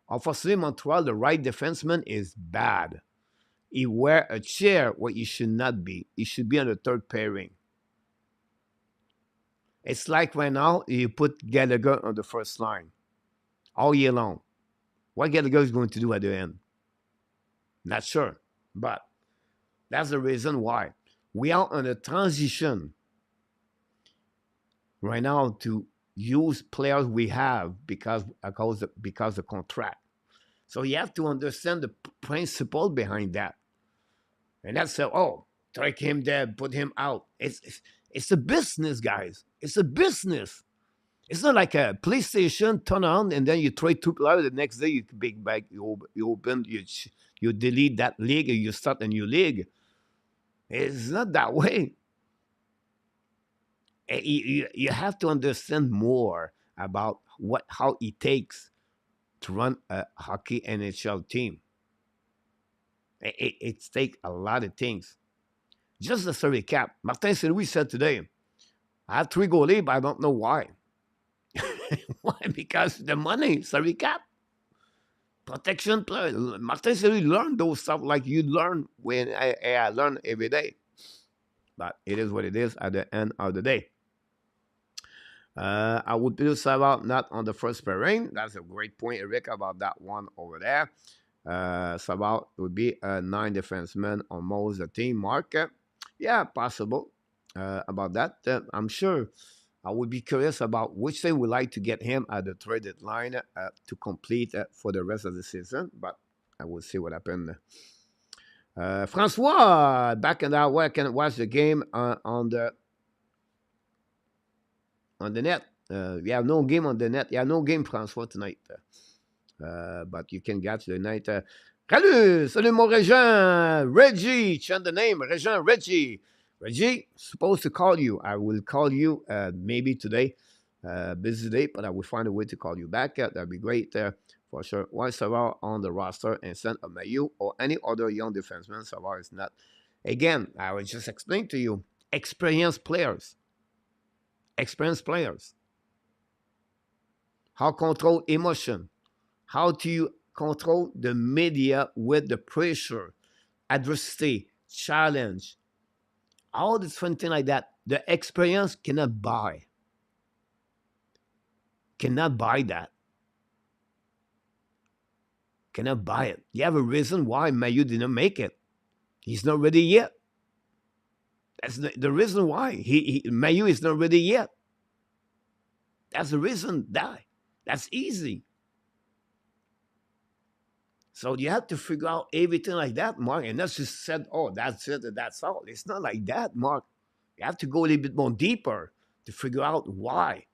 Unfortunately, Montreal, the right defenseman is bad. He wear a chair where he should not be. He should be on the third pairing. It's like right now, you put Gallagher on the first line all year long. What Gallagher is going to do at the end? Not sure. But that's the reason why. We are on a transition right now to use players we have because the contract. So you have to understand the principle behind that. And that's take him there, put him out. It's a business, guys. It's a business. It's not like a PlayStation, turn on, and then you trade two players. The next day you big bag, you open, you delete that league, and you start a new league. It's not that way. You have to understand more about how it takes to run a hockey NHL team. It takes a lot of things. Just as a recap, Martin Saint-Louis said today, I have 3 goalies, but I don't know why. Why? Because the money, it's a recap. Protection player. Martin Saint-Louis learned those stuff like you learn when I learn every day. But it is what it is at the end of the day. I would put Savard not on the first pairing. That's a great point, Eric, about that one over there. Savard would be a 9 defenseman on most the team mark. Yeah, possible about that. I'm sure I would be curious about which team would like to get him at the traded line to complete for the rest of the season. But I will see what happens. Francois, back in that way, I can watch the game on the net. We have no game on the net. Yeah, no game, Francois, tonight. But you can catch the night. Salut mon Régent. Reggie, change the name. Régent, Reggie. Reggie, supposed to call you. I will call you maybe today. Busy day, but I will find a way to call you back. That'd be great for sure. Why Savard on the roster instead of Mayu or any other young defenseman? Savard is not. Again, I will just explain to you. Experienced players. How control emotion. How do you control the media with the pressure, adversity, challenge, all the different things like that. The experience cannot buy. Cannot buy that. Cannot buy it. You have a reason why Mayu didn't make it. He's not ready yet. That's the reason why. Mayu is not ready yet. That's the reason that. That's easy. So you have to figure out everything like that, Mark. And that's just said, that's it, that's all. It's not like that, Mark. You have to go a little bit more deeper to figure out why.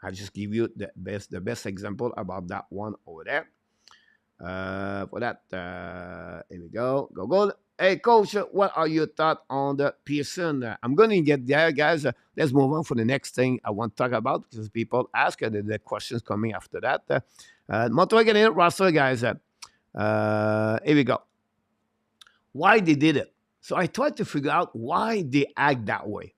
I'll just give you the best example about that one over there. For that, here we go. Go. Hey, coach, what are your thoughts on the Pearson? I'm going to get there, guys. Let's move on for the next thing I want to talk about because people ask the questions coming after that. Montreal Canadiens roster, guys. Here we go. Why they did it? So I tried to figure out why they act that way.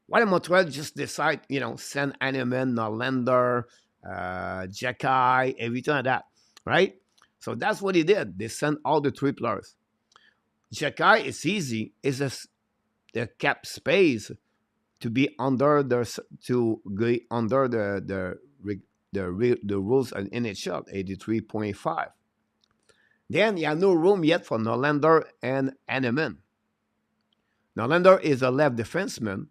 Why did Montreal just decide, send Heineman, Norlinder, Jekai, everything like that, right? So that's what he did. They sent all the three players. Jekai is easy. It's just the cap space to be under the rules of NHL 83.5. Then you have no room yet for Norlinder and Heineman. Norlinder is a left defenseman,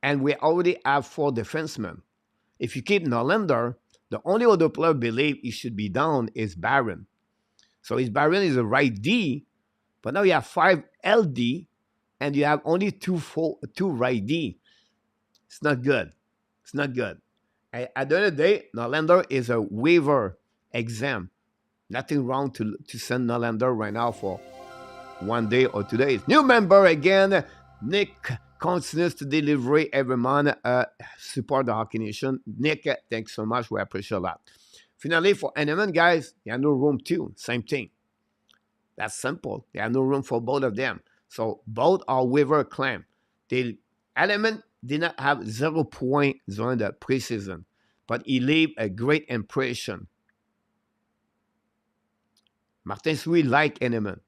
and we already have 4 defensemen. If you keep Norlinder, the only other player believe he should be down is Barron. So his Barron is a right D, but now you have 5 LD, and you have only 2 right D. It's not good. It's not good. At the end of the day, Norlinder is a waiver exam. Nothing wrong to send Norlinder right now for 1 day or 2 days. New member again, Nick continues to deliver every month. Support the Hockey Nation. Nick, thanks so much. We appreciate that. Finally, for Heineman, guys, you have no room too. Same thing. That's simple. There have no room for both of them. So both are waiver claim. Heineman did not have 0 point during the preseason, but he left a great impression. Martin Louis liked Heineman,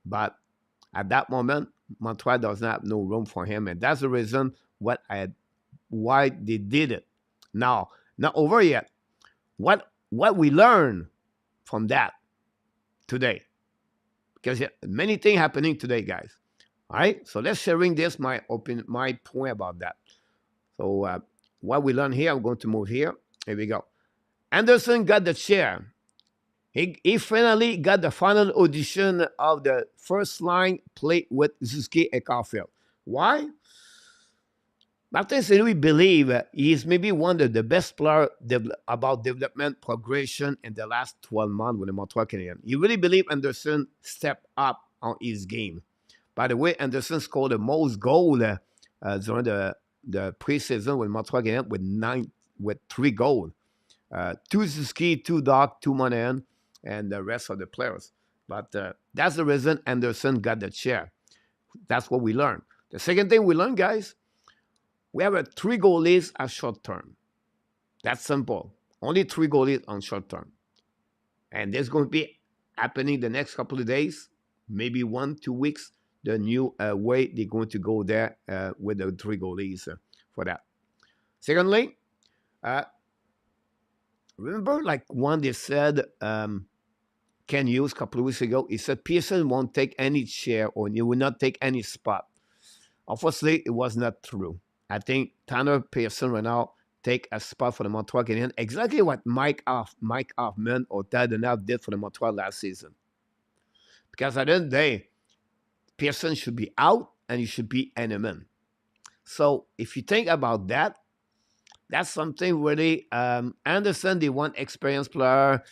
but at that moment, Montreal does not have no room for him, and that's the reason why they did it. Now, not over yet. What we learn from that today, because many things happening today, guys. All right, so let's sharing this my point about that. So what we learn here, I'm going to move here. Here we go. Anderson got the chair. He finally got the final audition of the first line play with Suzuki and Caulfield. Why? Martin St. Louis believe he is maybe one of the best players about development progression in the last 12 months with the Montreal Canadiens. He really believe Anderson stepped up on his game. By the way, Anderson scored the most goals during the preseason with Montreal Canadiens with 3 goals. 2 Suzuki, 2 Doc, 2 Monahan, and the rest of the players. But that's the reason Anderson got the chair. That's what we learned. The second thing we learned, guys, we have a 3 goalies at short term. That's simple. Only 3 goalies on short term. And there's going to be happening the next couple of days, maybe 1-2 weeks, the new way they're going to go there with the 3 goalies for that. Secondly, remember like one they said, Ken Hughes a couple of weeks ago, he said Pearson won't take any chair or he will not take any spot. Unfortunately, it was not true. I think Tanner Pearson right now take a spot for the Montreal Canadiens, exactly what Mike Hoffman or Tad Denab did for the Montreal last season. Because at the end of the day, Pearson should be out and he should be Heineman. So if you think about that, that's something really. Anderson, the one experienced player,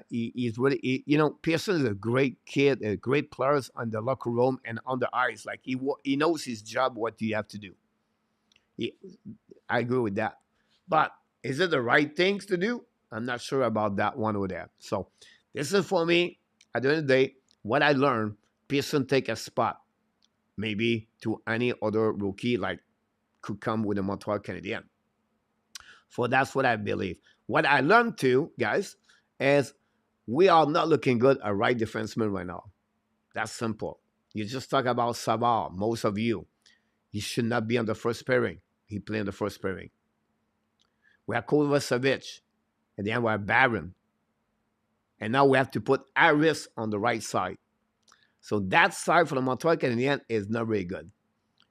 he's really, Pearson is a great kid, a great player on the locker room and on the ice. Like he knows his job, what you have to do. I agree with that. But is it the right things to do? I'm not sure about that one over there. So this is for me, at the end of the day, what I learned, Pearson take a spot, maybe to any other rookie like could come with the Montreal Canadiens. So that's what I believe. What I learned too, guys, is we are not looking good at right defenseman right now. That's simple. You just talk about Savard, most of you. He should not be on the first pairing. He played in the first pairing. We have Kovacevic, and then we have Barron. And now we have to put Harris on the right side. So that side for the Montreal Canadiens is not very good.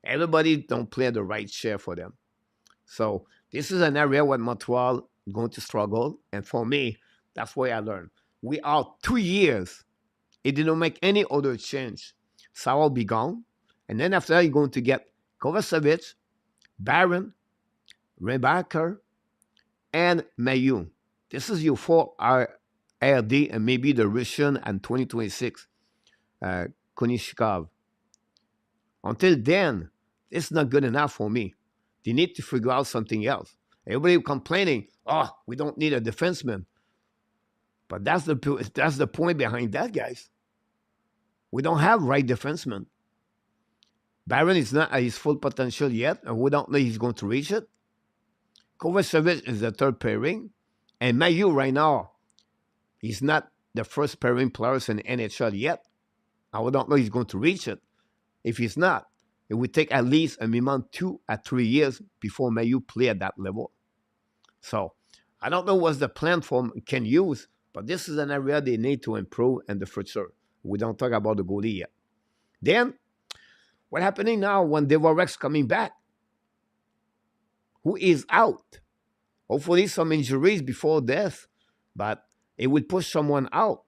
Everybody don't play the right share for them. So this is an area where Montreal is going to struggle. And for me, that's why I learned. We are 2 years. It didn't make any other change. Savard will be gone. And then after that, you're going to get Kovacevic, Barron, Rebacker, and Mayu. This is your 4 RD, and maybe the Russian and 2026, Konishikov. Until then, it's not good enough for me. They need to figure out something else. Everybody complaining, oh, we don't need a defenseman. But that's the point behind that, guys. We don't have right defenseman. Barron is not at his full potential yet, and we don't know he's going to reach it. Kovacevic is the third pairing, and Mayu right now, he's not the first pairing players in the NHL yet. I don't know he's going to reach it. If he's not, it would take at least a minimum 2 or 3 years before Mayu play at that level. So I don't know what's the plan for can use, but this is an area they need to improve in the future. We don't talk about the goalie yet. Then, what's happening now when Devorek's coming back? Who is out? Hopefully some injuries before death, but it would push someone out.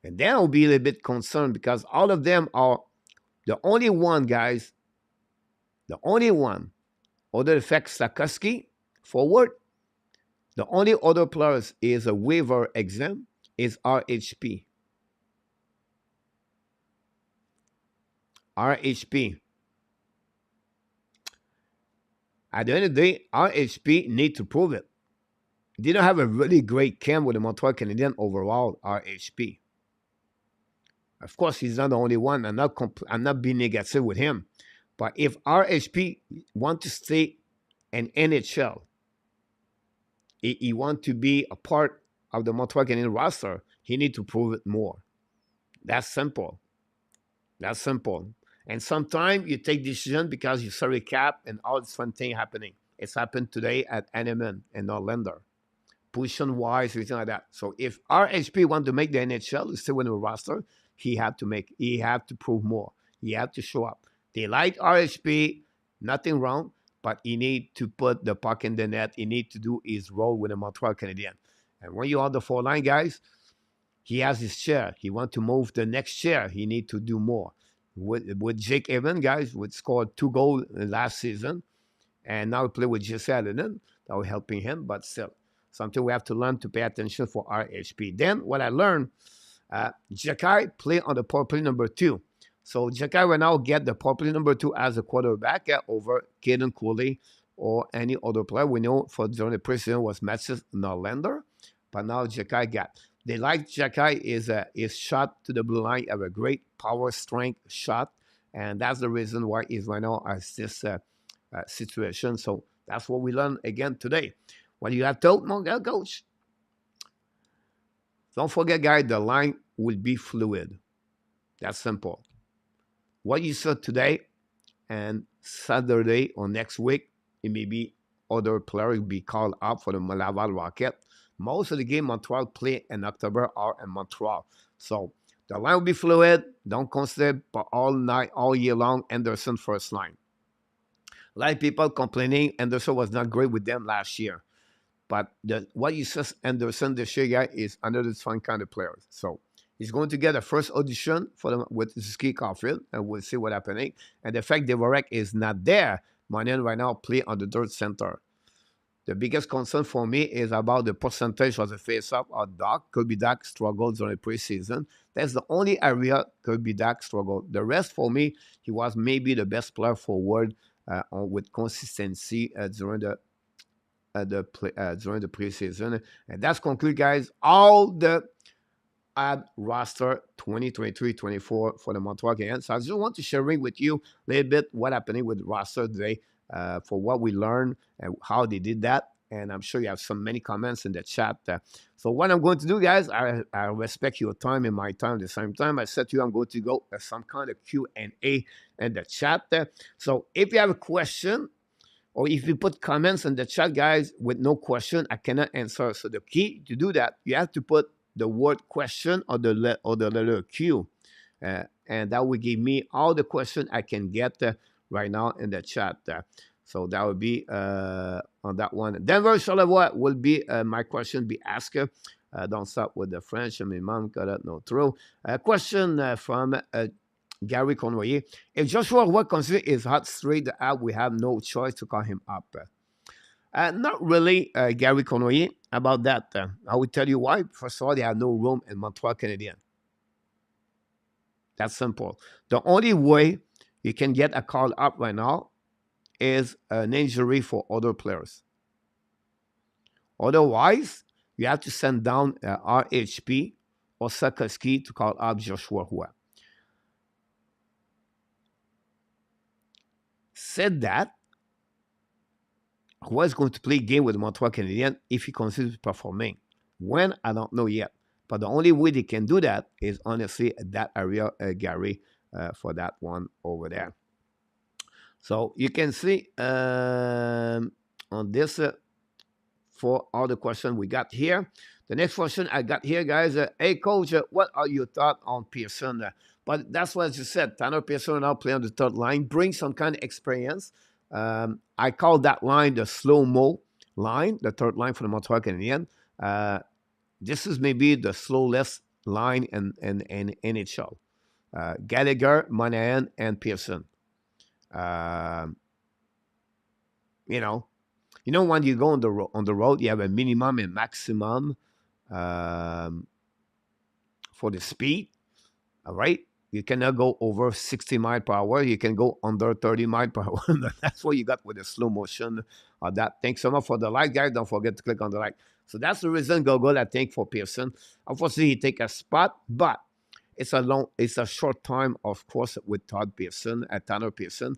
And then I'll be a little bit concerned because all of them are the only one, guys, the only one, other than Sakoski, forward, the only other players is a waiver exam is RHP. RHP. At the end of the day, RHP need to prove it. They don't have a really great camp with the Montreal Canadiens overall, RHP. Of course, he's not the only one. I'm not being negative with him. But if RHP want to stay in NHL, he want to be a part of the Montreal Canadiens roster, he need to prove it more. That's simple. That's simple. And sometimes you take decision because you sorry cap and all this fun thing happening. It's happened today at Heineman and Norlinder. Position-wise, everything like that. So if RHP want to make the NHL, still in the roster, he have to prove more. He have to show up. They like RHP, nothing wrong, but he need to put the puck in the net. He need to do his role with the Montreal Canadiens. And when you're on the 4-line, guys, he has his chair. He want to move the next chair. He need to do more. With Jake Evans, guys, would scored 2 goals last season, and now we play with Jesse Ylönen. That was helping him, but still, something we have to learn to pay attention for RHP. Then what I learned, Jakai play on the power play number 2. So Jakai will now get the power play number 2 as a quarterback over Caden Cooley or any other player. We know for during the preseason was Mattias Norlinder, but now Jakai got. They like Jakai is shot to the blue line, have a great power strength shot, and that's the reason why he's right now as this situation. So that's what we learned again today. What you have told, coach? Don't forget, guys, the line will be fluid. That's simple. What you saw today and Saturday or next week, it may be other players will be called up for the Laval Rocket. Most of the game Montreal play in October are in Montreal. So the line will be fluid. Don't consider all night, all year long, Anderson first line. A lot of people complaining Anderson was not great with them last year. But what you said Anderson this year, guy, is another different kind of player. So he's going to get a first audition for them with Ski Caulfield, and we'll see what's happening. And the fact Devorek is not there, Montreal right now play on the third center. The biggest concern for me is about the percentage of the face-off of Doc. Kirby Doc struggled during the preseason. That's the only area Kirby Doc struggled. The rest, for me, he was maybe the best player forward with consistency during the preseason. And that's conclude, guys, all the ad roster 2023-24 for the Montreal Canadiens. So I just want to share with you a little bit what happening with the roster today. For what we learned and how they did that. And I'm sure you have many comments in the chat. So what I'm going to do, guys, I respect your time and my time at the same time. I said to you, I'm going to go some kind of Q&A in the chat. So if you have a question or if you put comments in the chat, guys, with no question, I cannot answer. So the key to do that, you have to put the word question or the letter Q. And that will give me all the questions I can get right now in the chat. So that would be on that one. Denver Charlevoix will be my question be asked. Don't stop with the French. I mean, mom got it no through. A question from Gary Conroyer. If Joshua Roy consider his hot straight out, we have no choice to call him up. Not really, Gary Connoyer, about that. I will tell you why. First of all, they have no room in Montreal Canadiens. That's simple. The only way you can get a call up right now is an injury for other players. Otherwise, you have to send down RHP or Sakaski to call up Joshua Hua. Said that, Hua is going to play game with Montreal Canadiens if he continues performing. When, I don't know yet. But the only way they can do that is honestly that area, Gary, for that one over there. So you can see on this for all the questions we got here. The next question I got here, guys. Hey, coach, what are your thoughts on Pearson? But that's what you said. Tanner Pearson now playing on the third line, bring some kind of experience. I call that line the slow-mo line, the third line for the Montreal Canadiens. This is maybe the slowest line in NHL. Gallagher, Monahan, and Pearson. You know, when you go on the road, you have a minimum and maximum for the speed. All right, you cannot go over 60 miles per hour. You can go under 30 miles per hour. That's what you got with the slow motion of that. Thanks so much for the like, guys. Don't forget to click on the like. So that's the reason Google, I think, for Pearson. Unfortunately, he take a spot, but it's a short time, of course, with Todd Pearson, Tanner Pearson.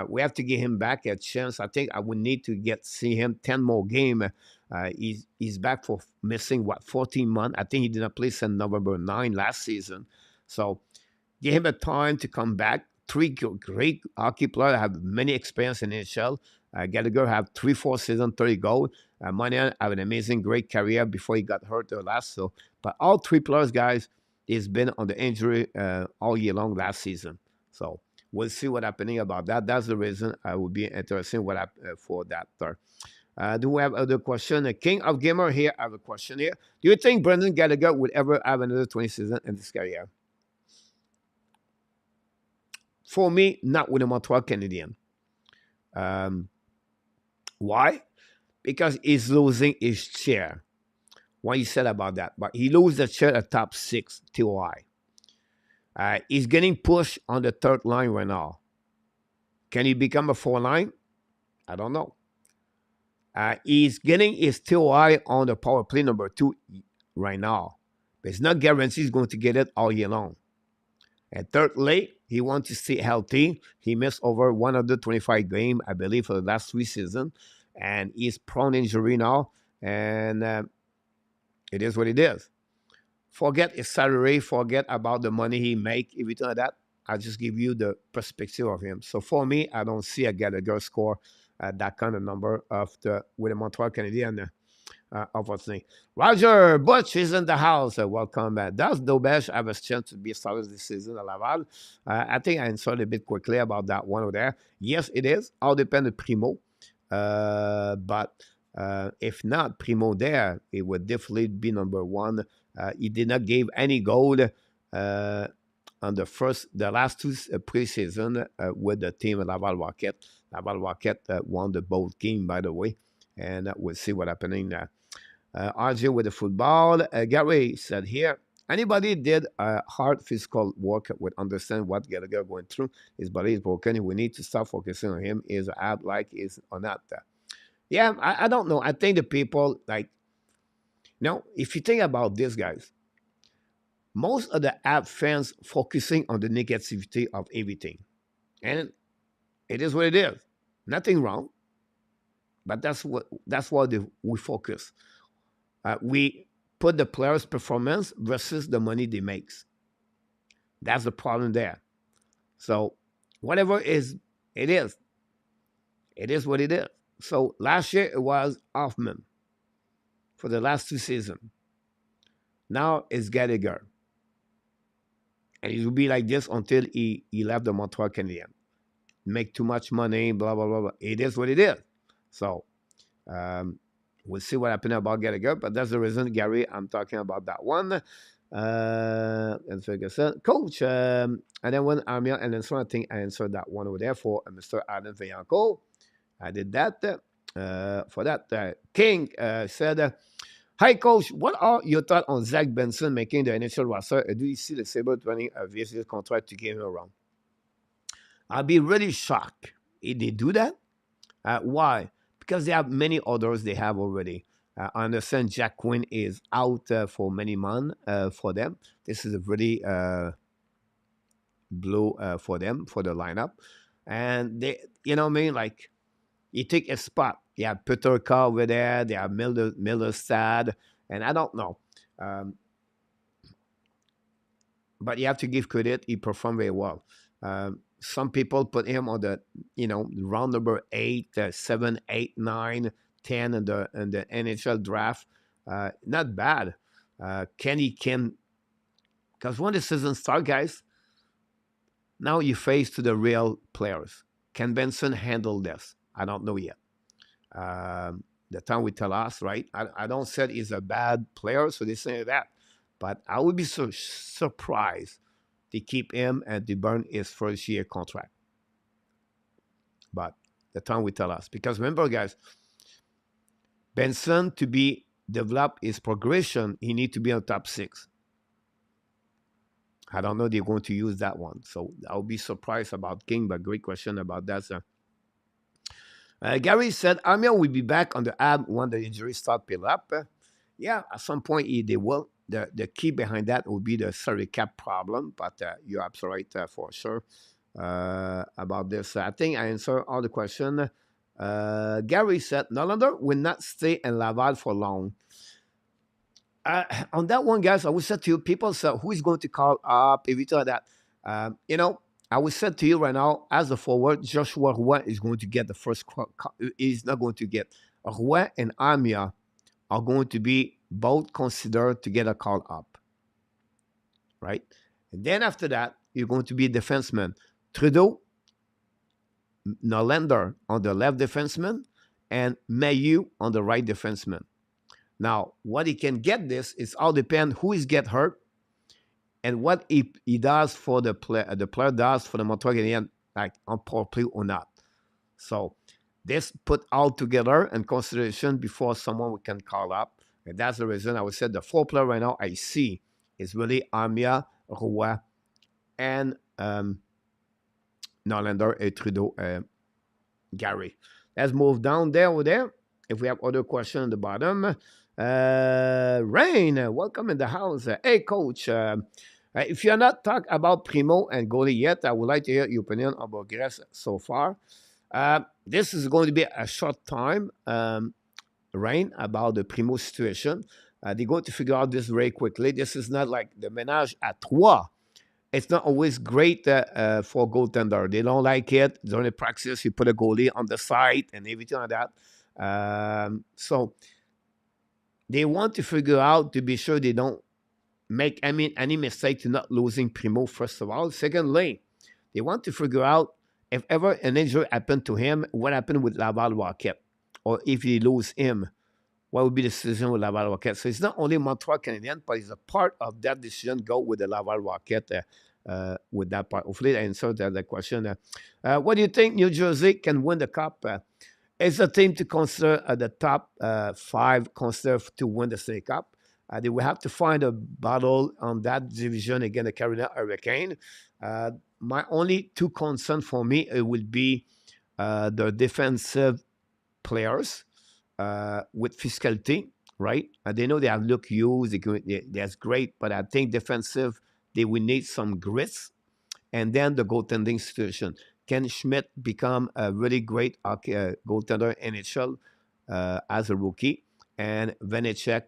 We have to give him back a chance. I think I would need to see him 10 more games. He's back for missing, 14 months. I think he did not play since November 9 last season. So give him a time to come back. Three great hockey players have many experience in NHL. Gallagher have 3-4 seasons, 30 goals. Monahan have an amazing, great career before he got hurt last. So, but all three players, guys, he's been on the injury all year long last season. So we'll see what's happening about that. That's the reason I would be interested for that third. Do we have other question? King of Gamer here, I have a question here. Do you think Brendan Gallagher would ever have another 20 season in this career? For me, not with the Montreal Canadiens. Why? Because he's losing his chair. What you said about that, but he loses the chair at top 6 TOI. He's getting pushed on the third line right now. Can he become a 4 line? I don't know. He's getting his TOI on the power play number 2 right now, but it's not guaranteed he's going to get it all year long. And thirdly, he wants to stay healthy. He missed over 125 games, I believe, for the last 3 seasons, and he's prone injury now. And it is what it is. Forget his salary. Forget about the money he make. Everything like that. I'll just give you the perspective of him. So for me, I don't see a Gallagher score that kind of number with the Montreal Canadiens. Unfortunately, Roger Butch is in the house. Welcome. Does Dobesh have a chance to be started this season at Laval? I think I answered a bit quickly about that one over there. Yes, it is. All depends on Primeau. But if not Primeau there, it would definitely be number 1. He did not give any goal on the last 2 preseason with the team Laval Rocket. Laval Rocket won the both game, by the way, and we'll see what's happening there. RJ with the football. Gary said here, anybody did hard physical work would understand what Gallagher going through. His body is broken. We need to start focusing on him. Is app like is or not? Yeah, I don't know. I think the people if you think about this, guys, most of the app fans focusing on the negativity of everything, and it is what it is. Nothing wrong, but that's what we focus. We put the players' performance versus the money they make. That's the problem there. So whatever it is what it is. So last year it was Hoffman for the last 2 seasons. Now it's Gallagher. And it will be like this until he left the Montreal Canadiens. Make too much money, blah, blah, blah, blah. It is what it is. So we'll see what happens about Gallagher, but that's the reason, Gary, I'm talking about that one. And Ferguson, Coach, and then when Emil, and then so I think I answered that one over there for Mr. Adam Vayanko. I did that. For that. King said, "Hi, Coach. What are your thoughts on Zach Benson making the initial roster? Do you see the Sabres running a VSS contract to get him around?" I'll be really shocked if they do that. Why? Because they have many others they have already. I understand Jack Quinn is out for many months for them. This is a really blow for them, for the lineup. And they, you know what I mean? Like, you take a spot. You have Peter Carr over there. They have Miller Stad. And I don't know. Um, but you have to give credit. He performed very well. Some people put him on the, round number 8, 7, 8, 9, 10 in the NHL draft. Not bad. Kenny can, because when the season starts, guys, now you face to the real players. Can Benson handle this? I don't know yet. The time will tell us, right? I don't say he's a bad player, so they say that. But I would be so surprised to keep him and to burn his first year contract. But the time will tell us. Because remember, guys, Benson, to be develop his progression, he need to be on top 6. I don't know they're going to use that one. So I'll be surprised about King, but great question about that, sir. Gary said, Emil will be back on the Habs when the injuries start piling up. Yeah, at some point they will. The key behind that will be the salary cap problem, but you're absolutely right for sure about this. I think I answered all the questions. Gary said, Norlinder will not stay in Laval for long. On that one, guys, I would say to you, people say, who is going to call up, everything like that. I would say to you right now, as a forward, Joshua Roy is going to get the first call. He's not going to get. Roy and Amia are going to be both considered to get a call up. Right? And then after that, you're going to be a defenseman. Trudeau, Norlinder on the left defenseman, and Mayu on the right defenseman. Now, what he can get this is all depend who is get hurt and what he does for the player does for the Montreal Canadiens, like on power play or not. So this put all together in consideration before someone we can call up. And that's the reason I would say the 4 player right now I see is really Armia, Roy, and Norlinder, and Trudeau, Gary. Let's move down there over there. If we have other questions at the bottom. Rain, welcome in the house. Hey, Coach. If you're not talking about Primeau and goalie yet, I would like to hear your opinion about Grèce so far. This is going to be a short time, Rain, about the Primeau situation. They're going to figure out this very quickly. This is not like the ménage à trois. It's not always great for goaltender. They don't like it. During the practice, you put a goalie on the side and everything like that. So they want to figure out to be sure they don't make any mistake to not losing Primeau, first of all. Secondly, they want to figure out if ever an injury happened to him, what happened with Laval Rocket? Or if they lose him, what would be the decision with Laval Rocket? So it's not only Montreal Canadiens, but it's a part of that decision go with the Laval Rocket with that part. Hopefully I answered that question. What do you think New Jersey can win the Cup? It's a team to consider the top 5 consider to win the Stanley Cup. They will have to find a battle on that division against the Carolina Hurricane. My only 2 concerns for me it would be the defensive players with physicality, right? They know they have Luke Hughes, that's great, but I think defensive, they will need some grits. And then the goaltending situation. Can Schmidt become a really great goaltender in NHL as a rookie? And Vanecek,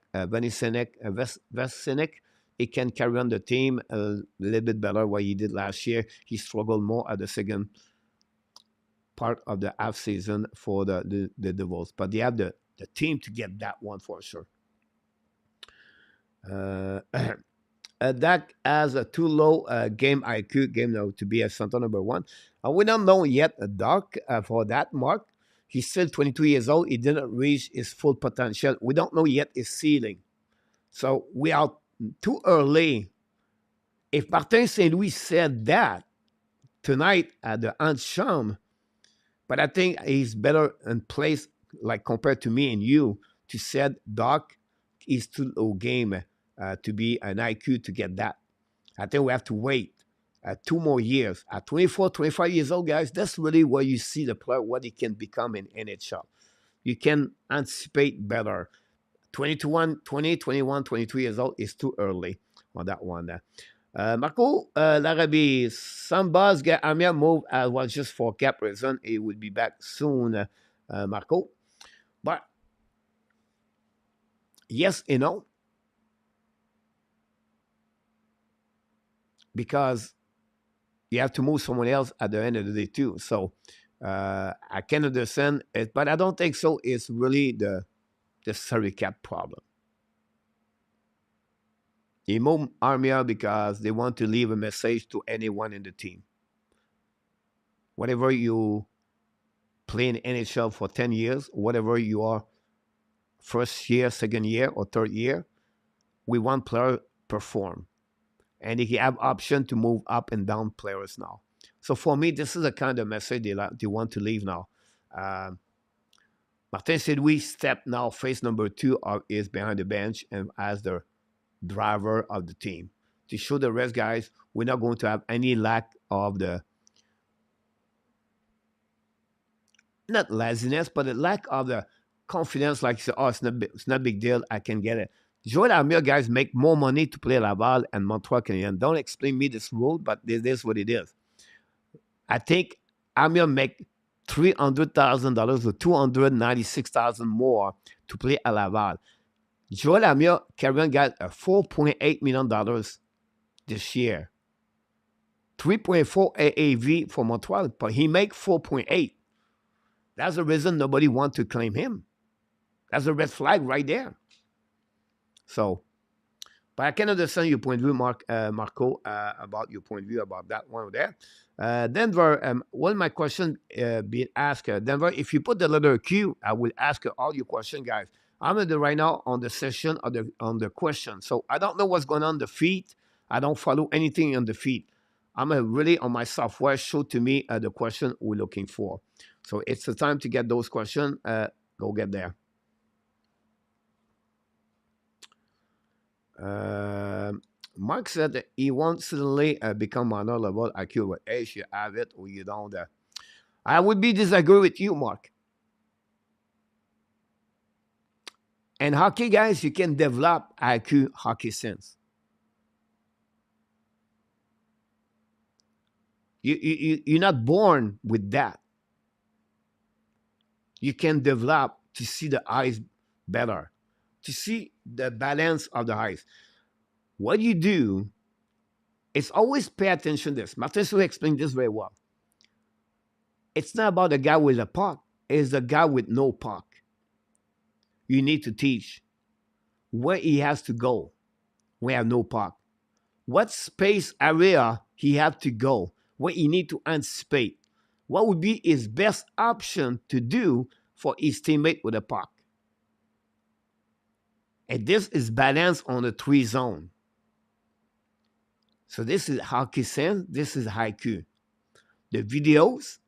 he can carry on the team a little bit better what he did last year. He struggled more at the second part of the half season for the Devils. But they have the team to get that one for sure. Dak has a too low game IQ now to be a center number 1. We don't know yet, Doc, for that, Mark. He's still 22 years old. He didn't reach his full potential. We don't know yet his ceiling. So we are too early. If Martin St. Louis said that tonight at the Antichambre, but I think he's better in place like compared to me and you, to said Doc is too low game to be an IQ to get that. I think we have to wait 2 more years. At 24, 25 years old, guys, that's really where you see the player, what he can become in NHL. You can anticipate better. 21, 20, 21, 22 years old is too early on that one. Marco Larrabee, some buzz get Amir move was just for cap reason. He will be back soon, Marco. But yes and no, because you have to move someone else at the end of the day too. So I can understand it, but I don't think so. It's really the salary cap problem. He moved Armia because they want to leave a message to anyone in the team. Whatever you play in NHL for 10 years, whatever you are, first year, second year, or third year, we want player perform. And they have option to move up and down players now. So for me, this is the kind of message they want to leave now. Martin said we step now, phase number 2 is behind the bench and as the driver of the team. To show the rest guys, we're not going to have any lack of the, not laziness, but the lack of the confidence, like you say, oh, it's not a big deal, I can get it. Joel Armia guys make more money to play Laval and Montreal Canadiens. Don't explain me this rule, but this is what it is. I think Armia make $300,000 or $296,000 more to play at Laval. Joel Armia Canadiens got a $4.8 million this year. 3.4 AAV for Montreal, but he make 4.8. That's the reason nobody wants to claim him. That's a red flag right there. So, but I can understand your point of view, Marco, about your point of view about that one there. Denver, one of my questions being asked, Denver, if you put the letter Q, I will ask all your questions, guys. I'm right now on the session on the question. So I don't know what's going on the feed. I don't follow anything on the feed. I'm really on my software. Show to me the question we're looking for. So it's the time to get those questions. Go get there. Mark said that he won't suddenly become minor level IQ with age. You have it or you don't. I would be disagree with you, Mark. And hockey, guys, you can develop IQ hockey sense. You're not born with that. You can develop to see the eyes better, to see the balance of the eyes. What you do is always pay attention to this. Mattias will explain this very well. It's not about the guy with a puck. It's the guy with no puck. You need to teach where he has to go when he has no puck. What space area he has to go, where he need to anticipate. What would be his best option to do for his teammate with a puck? And this is balanced on the 3 zone. So this is hockey sense. This is IQ. The videos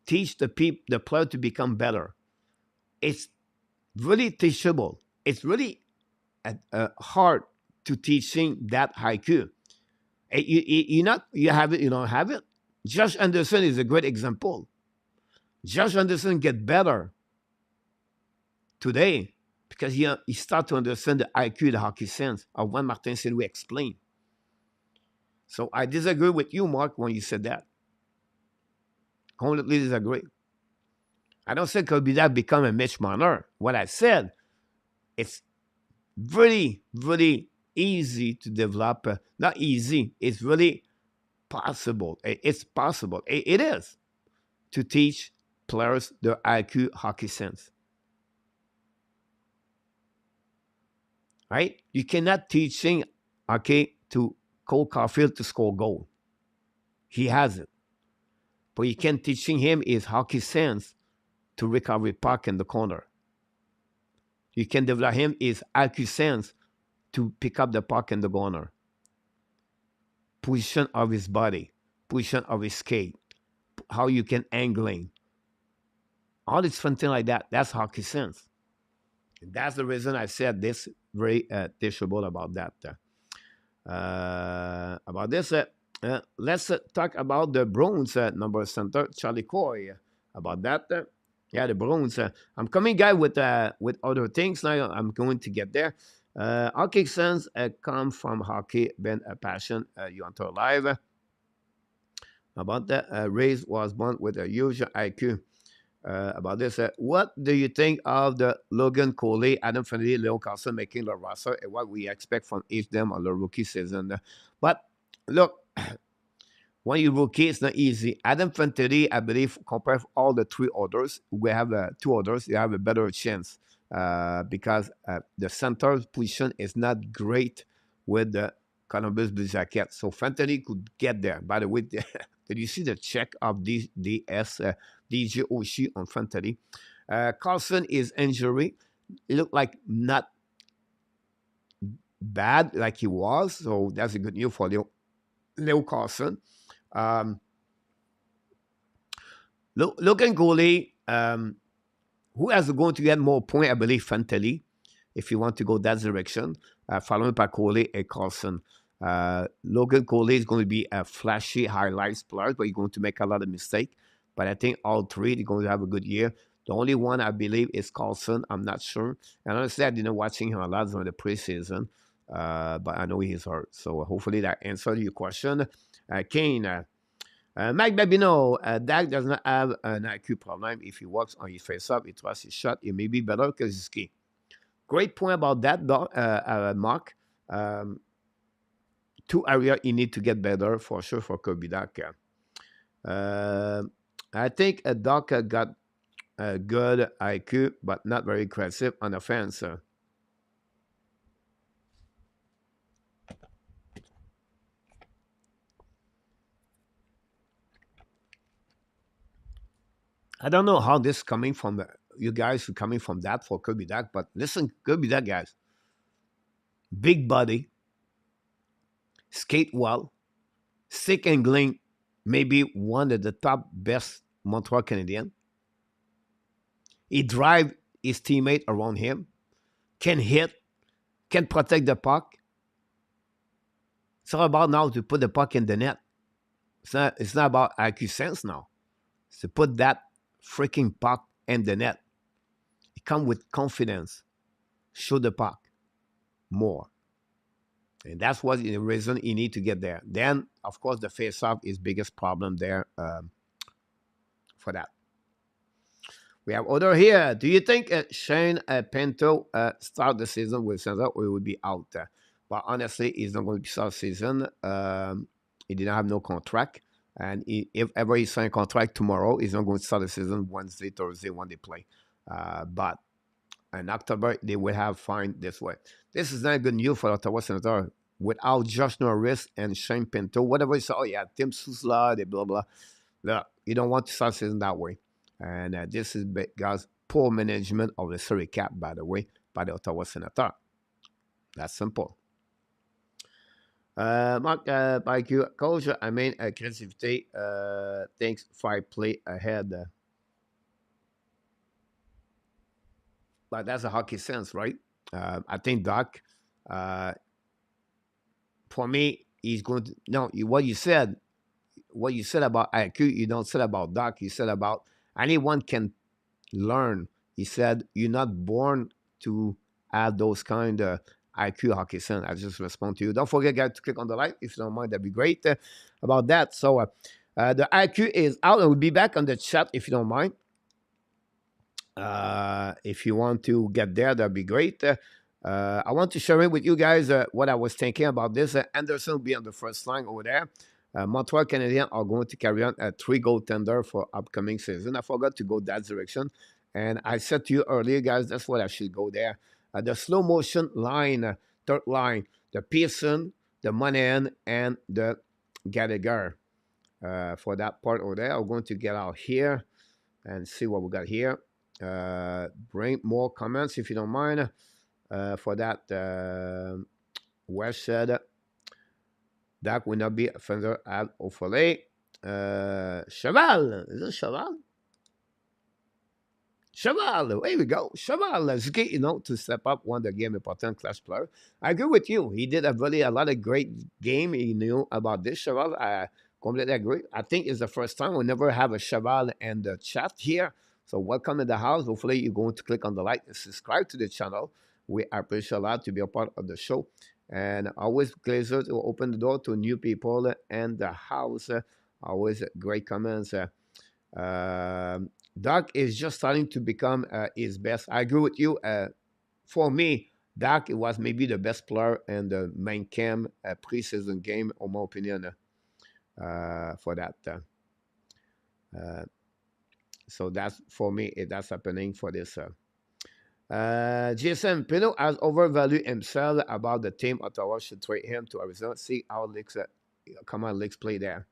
teach the player to become better. It's really teachable. It's really hard to teaching that IQ. You have it, you don't have it. Josh Anderson is a great example. Josh Anderson get better today because he start to understand the IQ, the hockey sense of what Martin said we explained. So I disagree with you, Mark, when you said that. Completely disagree. I don't say that become a Mitch Marner. What I said, it's really, really easy to develop. Not easy. It's really possible. It's possible. It is to teach players their IQ hockey sense. Right? You cannot teaching to Cole Caulfield to score goal. He has it. But you can teaching him his hockey sense to recover puck in the corner. You can develop him his IQ sense to pick up the puck in the corner. Position of his body, position of his skate, how you can angling. All it's something like that. That's hockey sense. And that's the reason I said this very teachable about that. About this, let's talk about the bronze number center, Charlie Coy. About that. Yeah, the bronze. I'm coming, guy, with other things now. I'm going to get there. Hockey sense come from hockey, been a passion you enter live. About that, Reyes was born with a huge IQ. About this, what do you think of the Logan Coley, Adam Fantilli, Leon Carlson making the roster, and what we expect from each of them on the rookie season? But look, when you rookie, it's not easy. Adam Fantilli, I believe, compared to all the three others, we have two others, you have a better chance because the center position is not great with the Columbus Blue Jackets. So Fantilli could get there. By the way, did you see the check of DS DJ Oshie on Fantilli? Carlson is injury. It looked like not bad like he was, so that's a good news for Leo Carlson. Logan goalie, who is going to get more points, I believe, Fantilli, if you want to go that direction, followed by Coley and Carlson. Logan Coley is going to be a flashy highlights player, but he's going to make a lot of mistakes. But I think all three are going to have a good year. The only one I believe is Carlson. I'm not sure. And honestly, I didn't watching him a lot during the preseason, but I know he's hurt. So hopefully that answered your question. Kane, Mike Babino, Dak does not have an IQ problem. If he works on his face-up, he trusts his shot, it may be better because he's key. Great point about that, Mark. Two areas he need to get better for sure for Kirby Dak. I think Doc got a good IQ, but not very aggressive on offense. I don't know how this coming from you guys who coming from that for Kirby Dak, but listen, Kirby Dak guys, big body, skate well, stick angling, maybe one of the top best Montreal Canadiens. He drive his teammate around him, can hit, can protect the puck. It's all about now to put the puck in the net. It's not about IQ sense now. It's to put that freaking puck in the net. It come with confidence. Show the puck more. And that's what the reason you need to get there. Then, of course, the face-off is biggest problem there for that. We have other here. Do you think Shane Pinto start the season with Santa or he would be out? But honestly, he's not going to start the season. He didn't have no contract. And if ever he sign a contract tomorrow, he's not going to start the season Wednesday, Thursday when they play. But in October, they will have fine this way. This is not good news for Ottawa Senator. Without Josh Norris and Shane Pinto, whatever you say, oh yeah, Tim Susla, they blah, blah. Look, you don't want to start the season that way. And this is because poor management of the salary cap, by the way, by the Ottawa Senator. That's simple. Mark, by you, coach, I mean, creativity, thanks for play ahead. But that's a hockey sense, right? I think Doc, for me, he's going to, no, what you said about IQ, you don't say about Doc, you said about anyone can learn. He said, you're not born to have those kind of IQ hockey sense. I just respond to you. Don't forget, guys, to click on the like if you don't mind. That'd be great about that. So the IQ is out. I will be back on the chat if you don't mind. If you want to get there, that'd be great. I want to share it with you guys what I was thinking about this. Anderson will be on the first line over there. Montreal Canadiens are going to carry on a 3-goal tender for upcoming season. I forgot to go that direction. And I said to you earlier, guys, that's what I should go there. The slow motion line, third line, the Pearson, the Monahan, and the Gallagher. For that part over there, I'm going to get out here and see what we got here. Bring more comments if you don't mind. For that, West said that will not be offender at Offolay. Cheval, is it Cheval? Cheval, there we go. Cheval, to step up one of the game important class player. I agree with you. He did a lot of great game. He knew about this Cheval. I completely agree. I think it's the first time we never have a Cheval and the chat here. So welcome to the house. Hopefully you're going to click on the like and subscribe to the channel. We appreciate a lot to be a part of the show. And always pleasure to open the door to new people and the house. Always great comments. Doc is just starting to become his best. I agree with you. For me, Doc was maybe the best player in the main camp preseason game, in my opinion, for that. So that's for me. That's happening for this. GSM Primeau has overvalued himself about the team. Ottawa should trade him to Arizona. See how Leaks, come on, Leaks play there.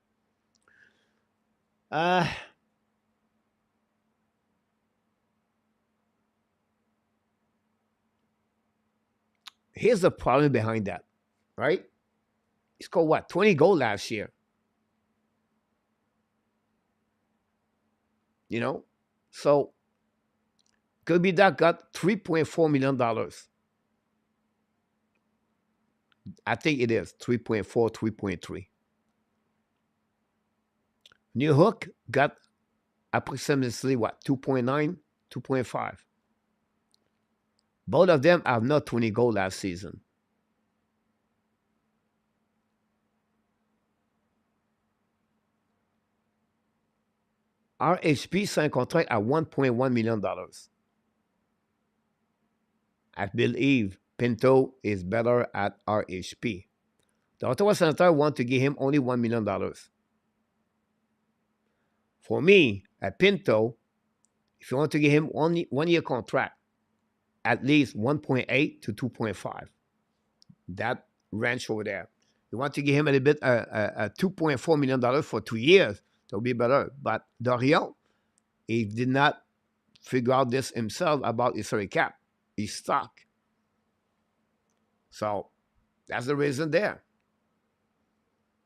Here's the problem behind that, right? He scored what, 20 goals last year. You know? So could be that got $3.4 million. I think it is 3.4, 3.3. New Hook got approximately what, 2.9, 2.5. Both of them have not 20 goals last season. RHP signed a contract at $1.1 million. I believe Pinto is better at RHP. The Ottawa Senators want to give him only $1 million. For me, at Pinto, if you want to give him one year contract, at least 1.8 to 2.5. That range over there. You want to give him a little bit, $2.4 million for 2 years, that would be better. But Dorion, he did not figure out this himself about his salary cap. He's stuck. So that's the reason there.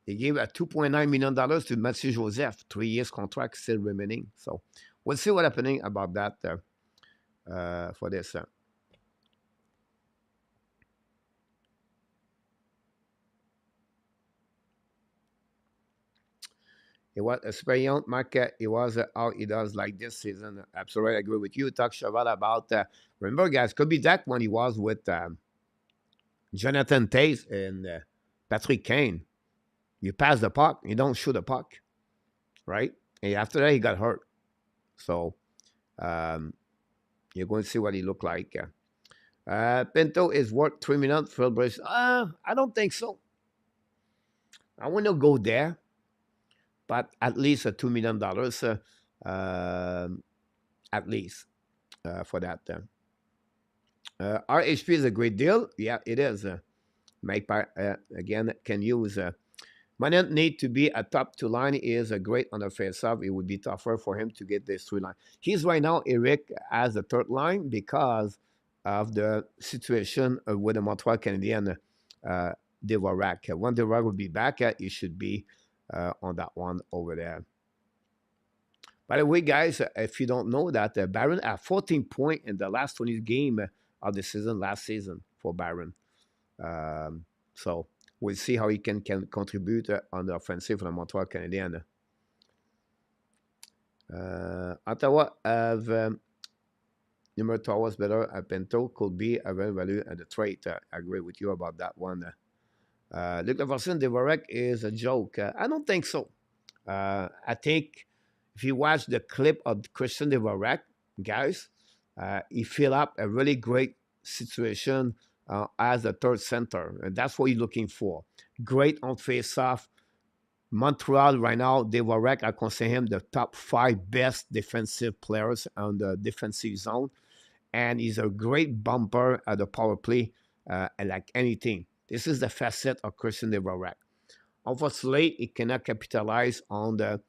He gave a $2.9 million to Mathieu Joseph, 3 years contract still remaining. So we'll see what's happening about that for this. It was a super young market. It was how he does like this season. Absolutely agree with you. Talk Cheval about, remember, guys, could be that when he was with Jonathan Taze and Patrick Kane. You pass the puck, you don't shoot the puck, right? And after that, he got hurt. So you're going to see what he looked like. Pinto is worth $3 million. Phil Brace. I don't think so. I want to go there, but at least a $2 million, at least for that. RHP is a great deal. Yeah, it is. Mike, again, can use. Might not need to be a top two line. He is a great on the face-off. It would be tougher for him to get this three line. He's right now, Eric, as the third line because of the situation with the Montreal Canadiens, Devorak. When Devorak will be back, he should be on that one over there. By the way, guys, if you don't know that, Barron had 14 points in the last 20 game of the season last season for Barron. So we'll see how he can contribute on the offensive for the Montreal Canadiens. Ottawa have number 2 was better. Pinto could be a very value at the trade. I agree with you about that one. Luc Leverson, Devorek is a joke. I don't think so. I think if you watch the clip of Christian Devorek, guys, he filled up a really great situation as a third center. And that's what you're looking for. Great on face-off. Montreal right now, Devorek, I consider him the top 5 best defensive players on the defensive zone. And he's a great bumper at the power play, like anything. This is the facet of Christian Devorek. Unfortunately, he cannot capitalize on the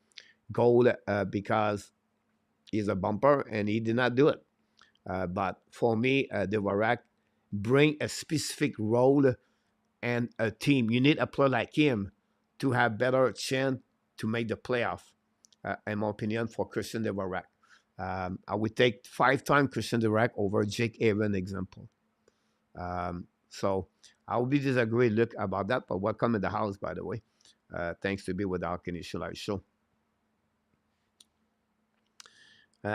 goal because he's a bumper and he did not do it. But for me, Devorek bring a specific role and a team. You need a player like him to have better chance to make the playoff, in my opinion, for Christian Devorek. I would take 5-time Christian Dvorak over Jake Aaron example. So I will be disagree, look, about that, but welcome in the house, by the way. Thanks to be with the Hockey Nation Live show.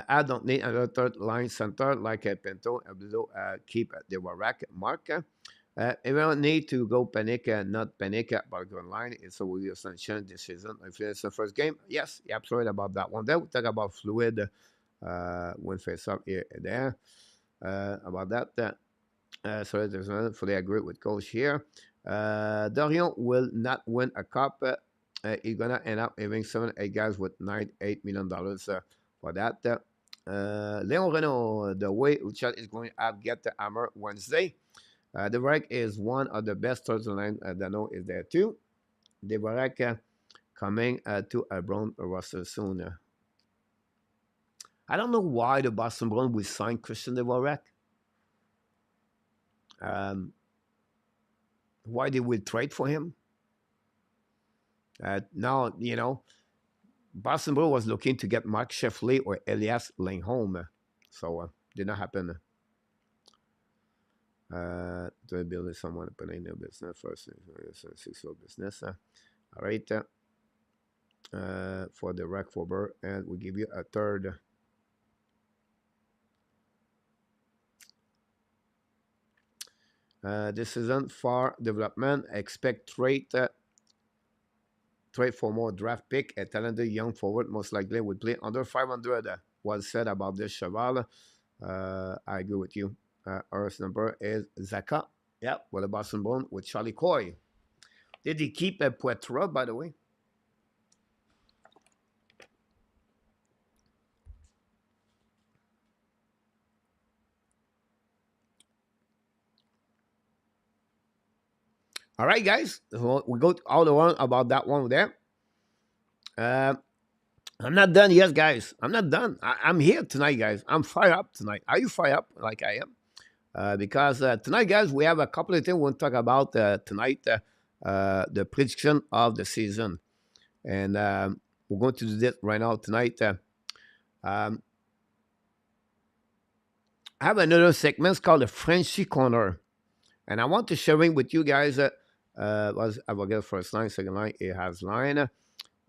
I don't need another third line center like a Pinto. Keep the Dvorak mark. If we don't need to go panic, not panic about going line. It's a William Sunshine decision. If it's the first game, yes, you're absolutely about that one. Then we talk about fluid when face up here and there. About that. So there's another fully agree with Coach here. Dorion will not win a cup. He's gonna end up having 7-8 guys with $98 million for that. Leon Renault, the way Richard is going to get the hammer Wednesday. Dvorak is one of the best third line. Dano is there too. Dvorak coming to a Brown roster soon. I don't know why the Boston Bruins will sign Christian Dvorak. Why they will trade for him? Now, Boston Bruins was looking to get Mark Sheffley or Elias Lindholm. So, did not happen. To build someone putting their business first, sexual business. All right. For the Rack Fober, and we give you a third. This isn't far development. Expect trade for more draft pick. A talented young forward most likely would play under 500. Was said about this Cheval. I agree with you. Earth's number is Zaka. Yeah, with the Boston Bruins with Charlie Coy. Did he keep a Poitras, by the way? All right, guys. We go all around about that one there. I'm not done yet, guys. I'm not done. I'm here tonight, guys. I'm fired up tonight. Are you fired up like I am? Because tonight, guys, we have a couple of things we want to talk about tonight. The prediction of the season. And we're going to do this right now tonight. I have another segment called the Frenchy Corner. And I want to share it with you guys. I will get first line, second line. It has line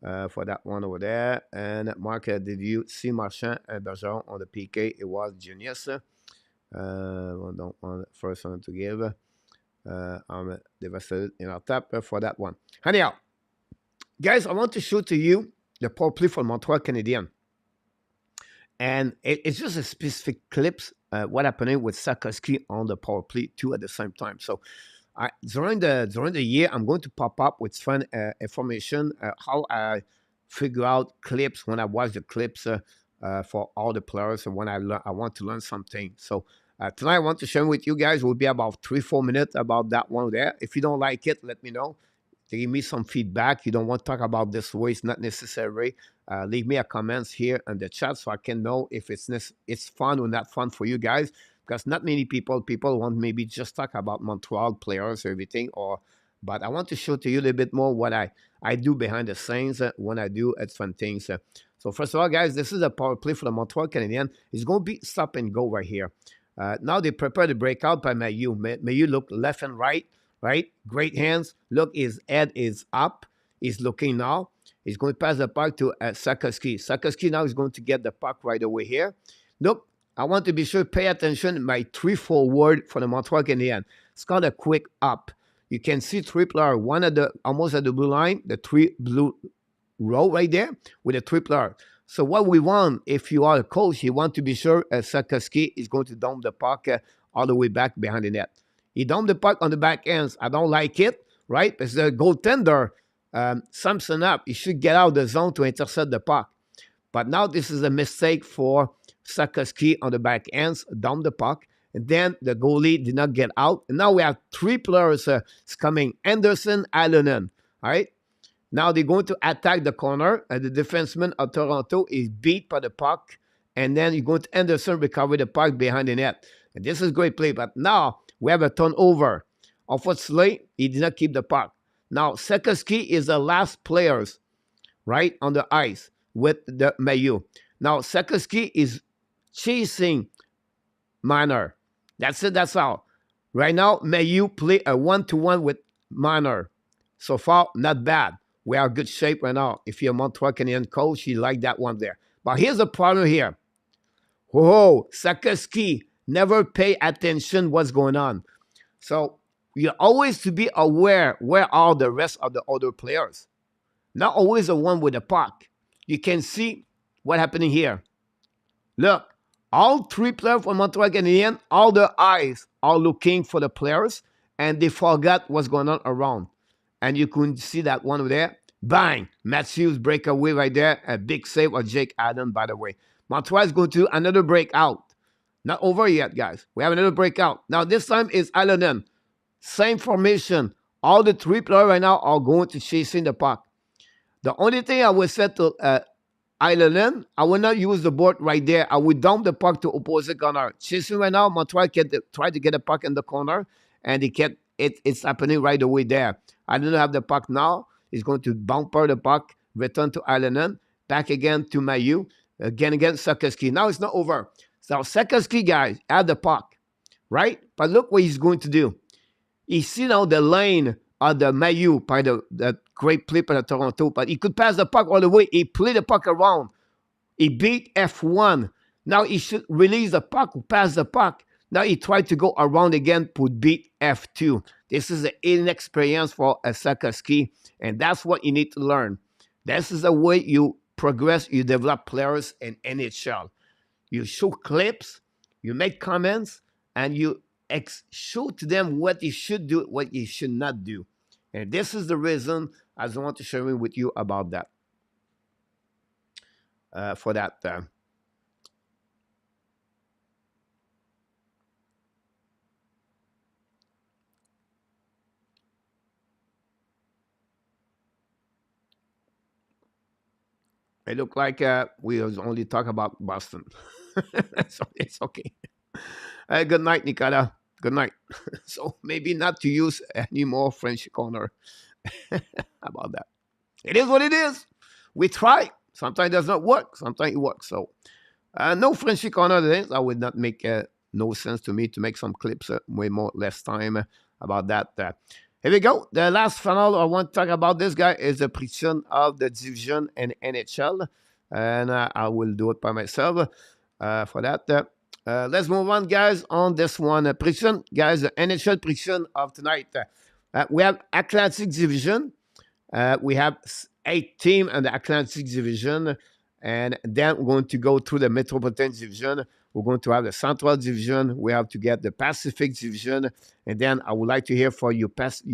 for that one over there. And Mark, did you see Marchand and Bergeron on the PK? It was genius. Don't want first one to give. I'm devastated in our tap for that one. Anyhow, guys, I want to show to you the power play for Montreal Canadiens. And it's just a specific clips what happening with Sakoski on the power play too at the same time. So during the year, I'm going to pop up with fun information how I figure out clips when I watch the clips for all the players and when I want to learn something. So tonight I want to share with you guys. It will be about 3-4 minutes about that one there. If you don't like it, let me know. Give me some feedback. You don't want to talk about this way, it's not necessary. Leave me a comments here in the chat so I can know if it's fun or not fun for you guys. Because not many people want maybe just talk about Montreal players or everything. But I want to show to you a little bit more what I do behind the scenes when I do fun things. So first of all, guys, this is a power play for the Montreal Canadiens. It's going to be stop and go right here. Now they prepare the breakout by Mayu. Mayu look left and right. Right? Great hands. Look, his head is up. He's looking now. He's going to pass the puck to Sakoski. Sakoski now is going to get the puck right away here. Look, I want to be sure, pay attention. My 3 forward for the Montreal Canadiens. It's called a quick up. You can see 3 players, one at almost at the blue line, the 3 blue row right there with the 3 players. So what we want, if you are a coach, you want to be sure Sakoski is going to dump the puck all the way back behind the net. He dumped the puck on the back ends. I don't like it, right? Because the goaltender sums up. He should get out of the zone to intercept the puck. But now this is a mistake for Sakoski on the back ends, dump the puck. And then the goalie did not get out. And now we have 3 players coming. Anderson, Ylönen, all right? Now they're going to attack the corner. And the defenseman of Toronto is beat by the puck. And then you're going to Anderson recover the puck behind the net. And this is great play. But now we have a turnover. Unfortunately, he did not keep the puck. Now, Sakoski is the last players, right, on the ice with the Mayu. Now, Sikorsky is chasing Minor. That's it. That's all. Right now, Mayu play a 1-to-1 with Minor. So far, not bad. We are in good shape right now. If you're a Montreal Canadiens coach, you like that one there. But here's the problem here. Whoa, Sikorsky never pay attention what's going on. So you always to be aware where are the rest of the other players. Not always the one with the puck. You can see what happening here. Look, all three players from Montreal Canadiens, all their eyes are looking for the players, and they forgot what's going on around. And you can see that one over there. Bang! Mattias breakaway right there. A big save of Jake Allen, by the way. Montreal is going to another breakout. Not over yet, guys. We have another breakout. Now, this time is Ylönen. Same formation. All the three players right now are going to chasing the puck. The only thing I will say to Ylönen, I will not use the board right there. I will dump the puck to opposite corner. Chasing right now, Montreal try to get the puck in the corner, and it's happening right away there. I don't have the puck now. He's going to bumper the puck, return to Ylönen, back again to Mayu, again Sikorsky. Now it's not over. So Sikorsky, guys, have the puck, right? But look what he's going to do. He see now the lane of the Mayu by the great play by the Toronto, but he could pass the puck all the way. He played the puck around. He beat F1. Now he should release the puck, pass the puck. Now he tried to go around again, put beat F2. This is an inexperience for a Sikorsky, and that's what you need to learn. This is the way you progress, you develop players in NHL. You show clips, you make comments, and you show to them what you should do, what you should not do. And this is the reason I just want to share with you about that. For that. It looked like we was only talk about Boston. So it's okay. Good night, Nicola. Good night. So maybe not to use any more French corner. About that. It is what it is. We try. Sometimes it does not work. Sometimes it works. So no French corner. That would not make no sense to me to make some clips way more less time about that. Here we go. The last final I want to talk about this guy is the prediction of the division in NHL. And I will do it by myself for that. Let's move on, guys, on this one. Prediction, guys, the NHL prediction of tonight. We have Atlantic Division. We have 8 teams in the Atlantic Division. And then we're going to go through the Metropolitan Division. We're going to have the Central Division. We have to get the Pacific Division. And then I would like to hear for your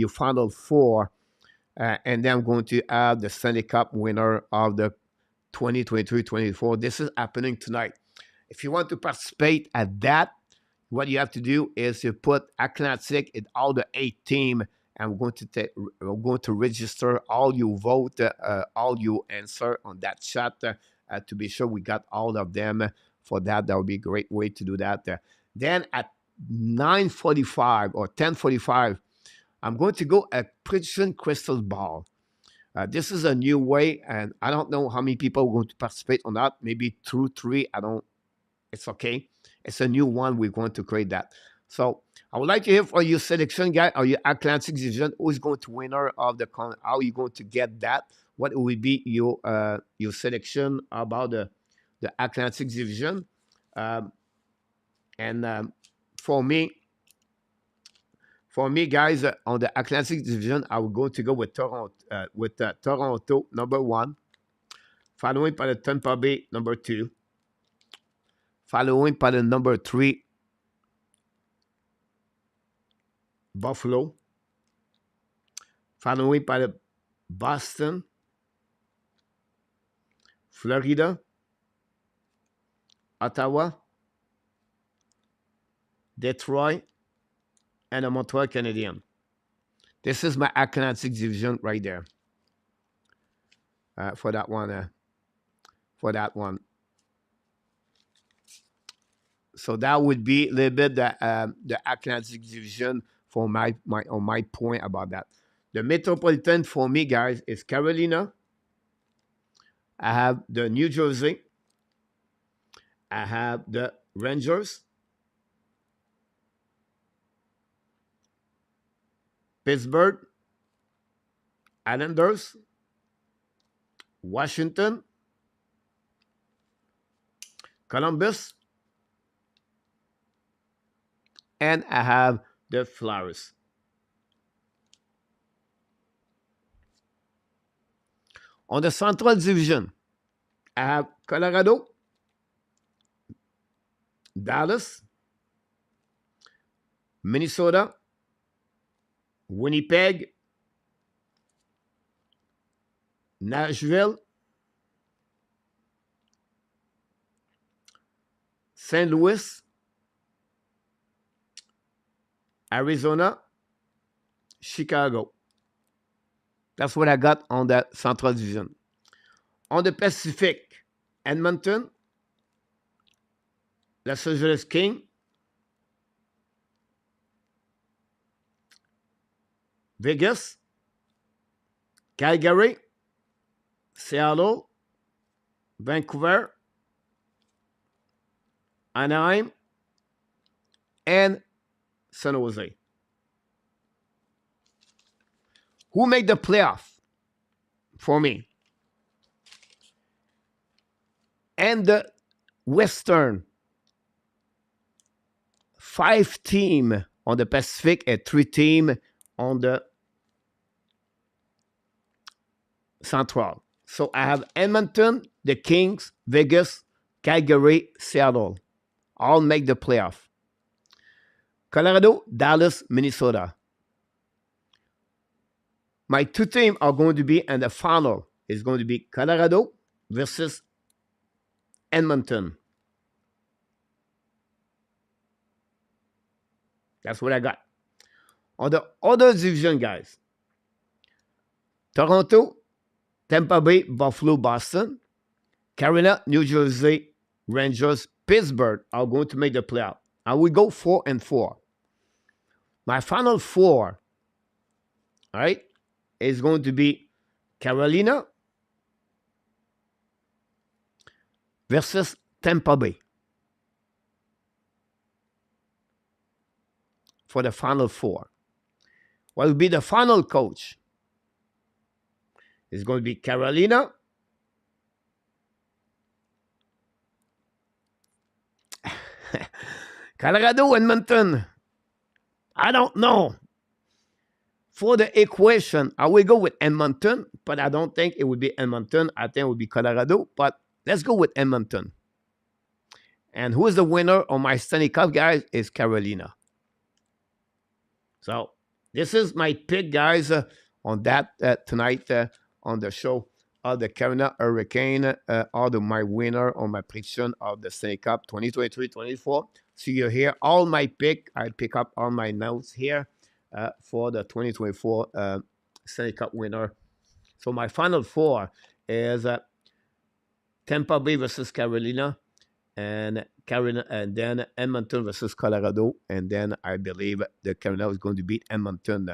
final 4. And then I'm going to have the Stanley Cup winner of the 2023-24. This is happening tonight. If you want to participate at that, what you have to do is to put Atlantic in all the 8 teams, and we're going to register all you vote, all you answer on that chat to be sure we got all of them. For that would be a great way to do that. Then at 9:45 or 10:45, I'm going to go at prediction crystal ball. This is a new way, and I don't know how many people are going to participate on that. Maybe 2, 3. It's okay. It's a new one. We're going to create that. So I would like to hear from your selection guy or your Atlantic Division. Who is going to winner of the how are you going to get that? What will be your selection about the Atlantic Division? For me, guys, on the Atlantic Division, I will go to go with Toronto, Toronto number 1, following by the Tampa Bay number 2, following by the number 3, Buffalo, following by the Boston, Florida, Ottawa, Detroit, and the Montreal Canadiens. This is my Atlantic Division right there. For that one. So that would be a little bit the Atlantic Division for my point about that. The Metropolitan for me, guys, is Carolina. I have the New Jersey, I have the Rangers, Pittsburgh, Islanders, Washington, Columbus, and I have the Flyers. On the Central Division, I have Colorado, Dallas, Minnesota, Winnipeg, Nashville, St. Louis, Arizona, Chicago. That's what I got on that Central Division. On the Pacific, Edmonton, Los Angeles Kings, Vegas, Calgary, Seattle, Vancouver, Anaheim, and San Jose. Who made the playoff for me? And the Western, 5 team on the Pacific and 3 team on the Central. So I have Edmonton, the Kings, Vegas, Calgary, Seattle. All make the playoff. Colorado, Dallas, Minnesota. My 2 teams are going to be in the final. It's going to be Colorado versus Edmonton. That's what I got. On the other division, guys, Toronto, Tampa Bay, Buffalo, Boston, Carolina, New Jersey, Rangers, Pittsburgh are going to make the playoff. I will go 4-4. My final 4, all right, is going to be Carolina versus Tampa Bay for the final 4. What will be the final coach? It's going to be Carolina Colorado, Edmonton. I don't know. For the equation, I will go with Edmonton, but I don't think it would be Edmonton. I think it would be Colorado, but let's go with Edmonton. And who is the winner on my Stanley Cup, guys, is Carolina. So this is my pick, guys, on that tonight on the show of the Carolina Hurricane, my winner on my prediction of the Stanley Cup 2023-24. So you hear all my pick. I pick up all my notes here for the 2024 Stanley Cup winner. So my final 4 is Tampa Bay versus Carolina, and Carolina, and then Edmonton versus Colorado, and then I believe the Carolina is going to beat Edmonton.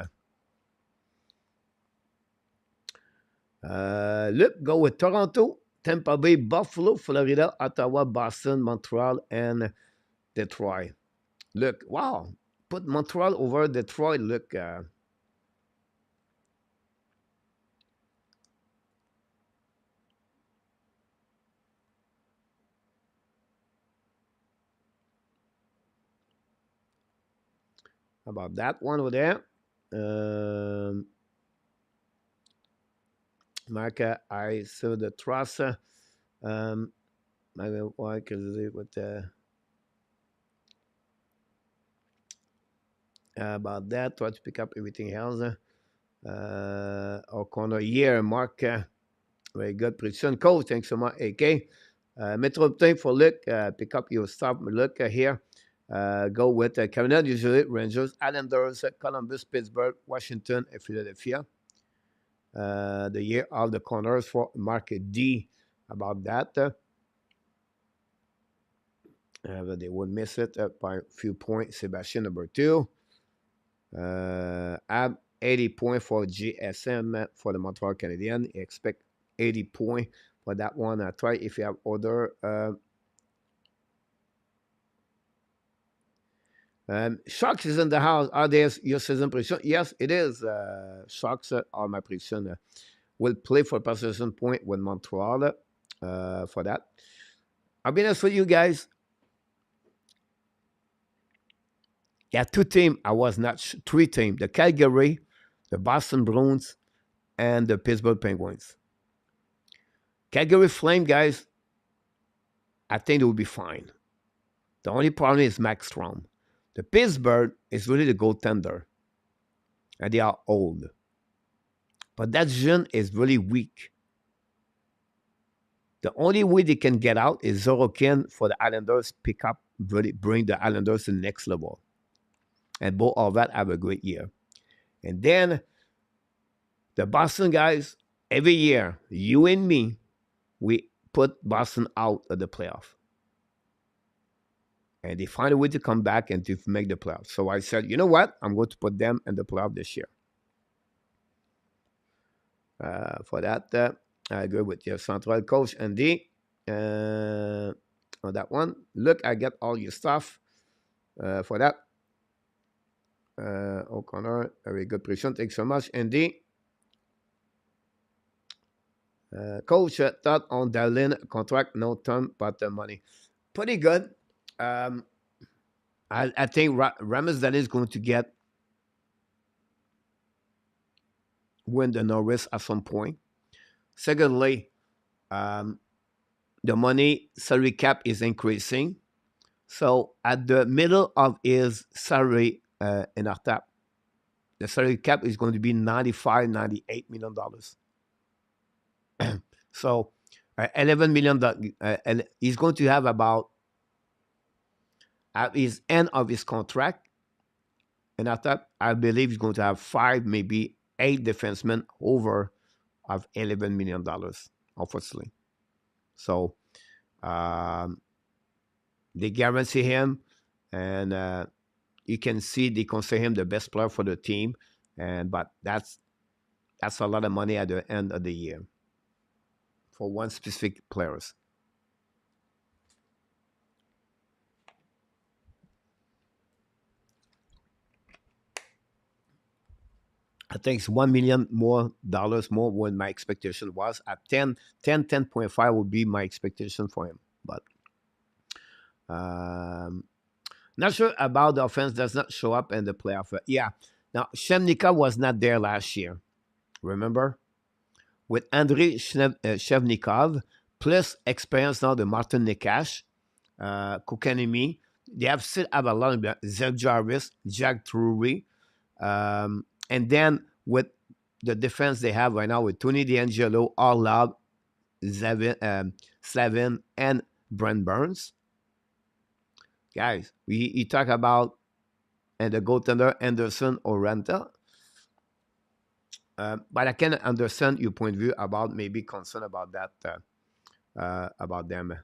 Look, go with Toronto, Tampa Bay, Buffalo, Florida, Ottawa, Boston, Montreal, and Detroit. Look, wow, put Montreal over Detroit. Look, about that one over there. Mark, I saw the trust. I will work with about that. Try to pick up everything else. Our corner here, Mark. Very good prediction, coach. Thanks so much, AK. Metropolitan for look. Pick up your stuff. Look here. Go with Canada, usually Rangers, Islanders, Columbus, Pittsburgh, Washington, and Philadelphia. The year of the corners for market D about that. They would miss it by a few points. Sebastian, number 2. Ab 80 points for GSM for the Montreal Canadiens. Expect 80 points for that one. Try if you have other Sharks is in the house. Are there your season prediction? Yes, it is. Sharks are my prediction. Will play for possession point with Montreal for that. I'll be honest with you guys. Yeah, two teams. I was not three teams: the Calgary, the Boston Bruins, and the Pittsburgh Penguins. Calgary Flame guys, I think they will be fine. The only problem is Max Strom. The Pittsburgh is really the goaltender, and they are old. But that Jean is really weak. The only way they can get out is Zorokin for the Islanders pick up, really bring the Islanders to the next level. And both of that have a great year. And then the Boston guys, every year, you and me, we put Boston out of the playoff. And they find a way to come back and to make the playoffs. So I said, you know what? I'm going to put them in the playoff this year. For that, I agree with your central coach, Andy. On that one. Look, I get all your stuff for that. O'Connor, very good prediction. Thanks so much, Andy. Coach, thought on Ylönen contract, no term, but the money. Pretty good. I think Ramos Ylönen is going to win the Norris at some point. Secondly, the money salary cap is increasing. So at the middle of his salary in our tap, the salary cap is going to be $95, $98 million. So $11 million, and he's going to have about, at his end of his contract, and I thought, I believe he's going to have 5, maybe 8 defensemen over of $11 million, obviously. So they guarantee him, and you can see they consider him the best player for the team, but that's a lot of money at the end of the year for one specific players. I think it's $1 million more than my expectation was. At 10.5 would be my expectation for him. But not sure about the offense does not show up in the playoff. Yeah. Now, Shevnikov was not there last year. Remember? With Andrei Shevnikov, plus experience now the Martin Nekash, Kokanemi, they still have a lot of Zeb Jarvis, Jack Drury, and then with the defense they have right now with Tony DeAngelo, Orlov, Slavin, and Brent Burns. Guys, you talk about and the goaltender Anderson or Renta. But I can understand your point of view about maybe concern about that, about them.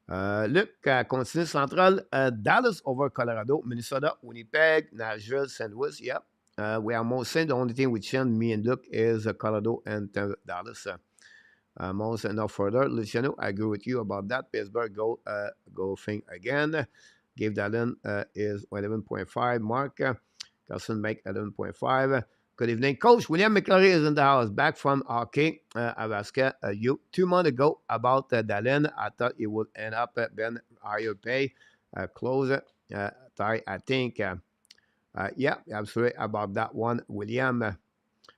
Look, continue central. Dallas over Colorado, Minnesota, Winnipeg, Nashville, St. Louis. Yeah. We are most saying the only thing we change, me and Luke, is Colorado and Dallas. Most and no further. Luciano, I agree with you about that. Pittsburgh, go thing again. Give Dallin is 11.5. Mark. Carson make 11.5. Good evening, Coach. William McClary is in the house, back from hockey. Alaska. You 2 months ago about Dallin. I thought it would end up at Ben higher pay. Close it. I think. Yeah, absolutely about that one, William.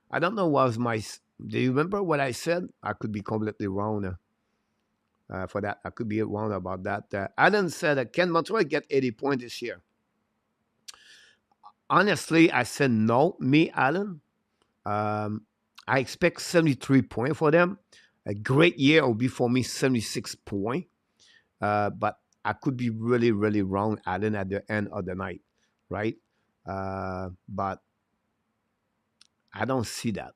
I don't know what was my. Do you remember what I said? I could be completely wrong for that. I could be wrong about that. Alan said, can Montreal get 80 points this year? Honestly, I said no. Me, Alan. I expect 73 points for them. A great year will be for me 76 points. But I could be really, really wrong, Alan, at the end of the night, right? But I don't see that.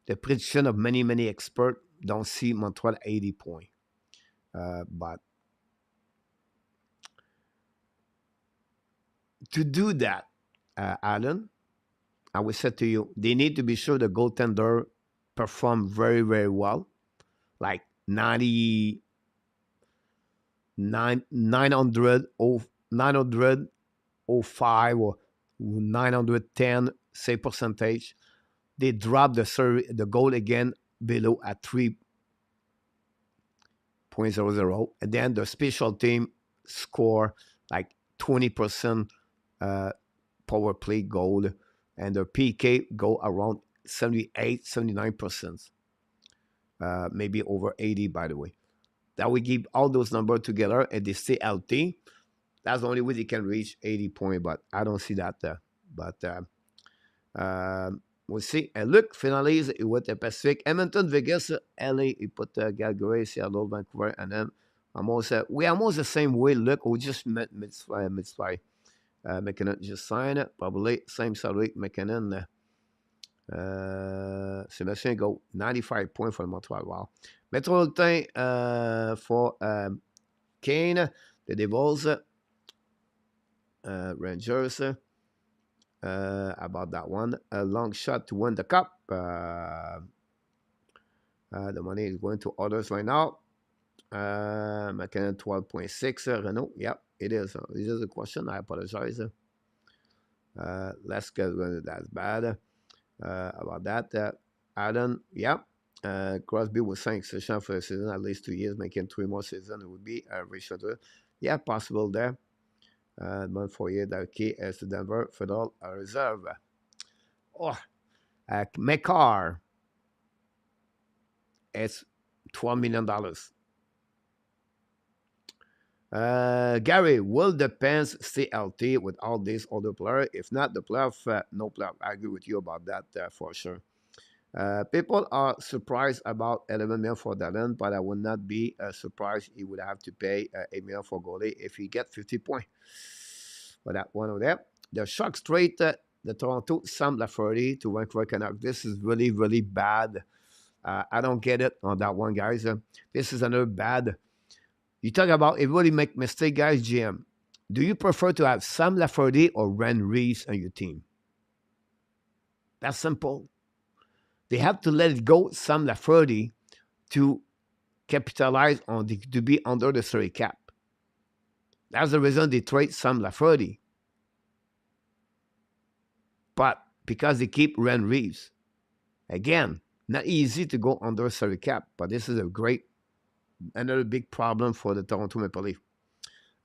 The prediction of many, many experts don't see Montreal 80 points. But to do that, Alan, I will say to you, they need to be sure the goaltender perform very, very well, like 90, 905 or 910 save percentage. They dropped the goal again below at 3.00, and then the special team score like 20% power play goal, and the PK go around 78, 79%, maybe over 80, by the way. That we give all those numbers together and they stay healthy. That's the only way they can reach 80 points, but I don't see that there. But we'll see. And look, finalise with the Pacific. Edmonton, Vegas, LA, he put Calgary, Seattle, Vancouver, and then we're almost the same way. Look, we just met mid-fly. McKinnon just signed it, probably same salary. McKinnon, Sébastien go 95 points for Montreal. Wow. Metropolitan for Kane, the Devils, Rangers. About that one, a long shot to win the cup. The money is going to others right now. McKinnon 12.6. Renault, yep, it is. This is a question. I apologize. Let's get rid of that. Bad. About that. Adam, yep. Crosby was 5 sessions for the season, at least 2 years, making 3 more seasons. It would be a reschedule. Yeah, possible there. Monfoyer, Darky, as to Denver, Federal Reserve. Oh, McCarr. It's $12 million. Gary, will the Pens stay healthy with all these other players? If not, the playoff, no playoff. I agree with you about that for sure. People are surprised about 11 million for Dallin, but I would not be surprised he would have to pay 8 million for goalie if he get 50 points. But that one over there. The Sharks trade the Toronto Sam Lafferty to Vancouver Canucks. This is really, really bad. I don't get it on that one, guys. This is another bad. You talk about everybody make mistake, guys. GM, do you prefer to have Sam Lafferty or Ren Reeves on your team? That's simple. They have to let it go, Sam Lafferty, to capitalize on to be under the salary cap. That's the reason they trade Sam Lafferty. But because they keep Ren Reeves, again, not easy to go under salary cap. But this is another big problem for the Toronto Maple Leafs.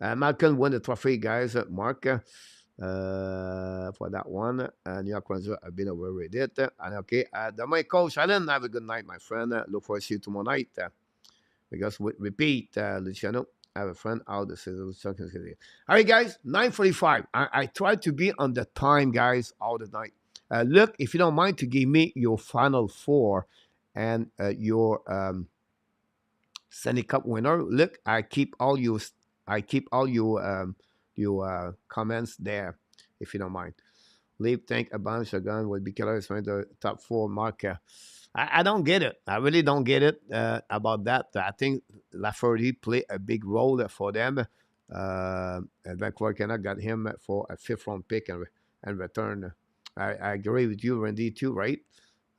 Malcolm won the trophy, guys. Mark. For that one. New York Rangers have been overrated. And okay, my coach Ylönen, have a good night, my friend. Look forward to see you tomorrow night. Because we repeat, Luciano, I have a friend out the season. All right, guys, 9:45. I try to be on the time, guys, all the night. Look, if you don't mind to give me your final four and your Stanley Cup winner. Look, I keep all your comments there, if you don't mind. Leave, think a bunch of gun would be killers for the top 4 marker. I don't get it. I really don't get it about that. I think Lafferty played a big role for them. And Vancouver Canucks got him for a 5th round pick and return. I agree with you, Randy, too, right?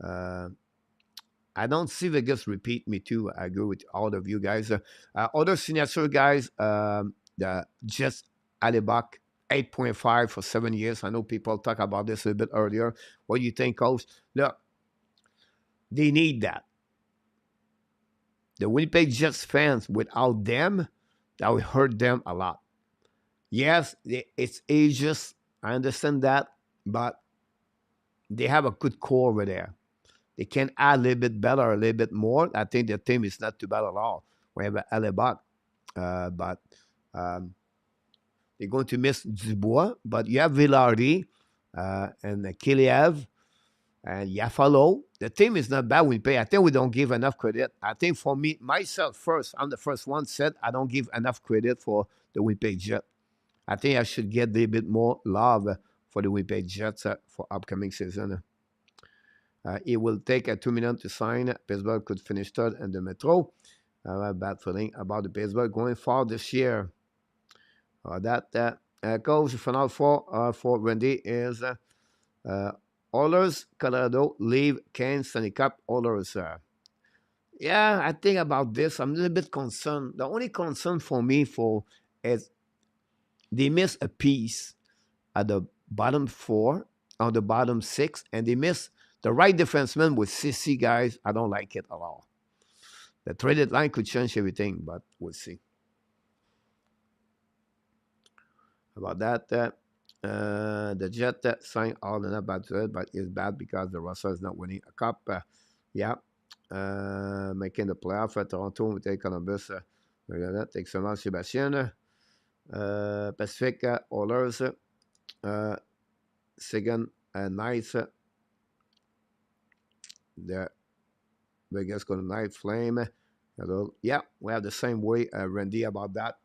I don't see Vegas repeat me too. I agree with all of you guys. Other signature guys, the Jets Alibak, 8.5 for 7 years. I know people talk about this a little bit earlier. What do you think, Coach? Look, they need that. The Winnipeg Jets fans, without them, that will hurt them a lot. Yes, it's ages. I understand that. But they have a good core over there. They can add a little bit better, a little bit more. I think the team is not too bad at all. We have Alibak, but they're going to miss Dubois. But you have Villardi and Kiliev and Yafalo. The team is not bad. We pay. I think we don't give enough credit. I think for me, myself first, I'm the first one said I don't give enough credit for the Winnipeg Jets. I think I should get a little bit more love for the Winnipeg Jets for upcoming season. It will take 2 minutes to sign. Pittsburgh could finish third in the Metro. I have a bad feeling about the Pittsburgh going far this year. Coach, final four for Randy is Oilers, Colorado, Leave, Canes, Stanley Cup, Oilers. Yeah, I think about this. I'm a little bit concerned. The only concern for me is they miss a piece at the bottom four, on the bottom six, and they miss the right defenseman with CC guys. I don't like it at all. The traded line could change everything, but we'll see about that. The Jet signed all in bad to it, but it's bad because the Russell is not winning a cup. Yeah, making the playoff at Toronto, we take Columbus. Excellent, Sébastien. Pacific Oilers. Second, Knights. The Vegas Golden Knight Flame. Hello. Yeah, we have the same way, Randy, about that.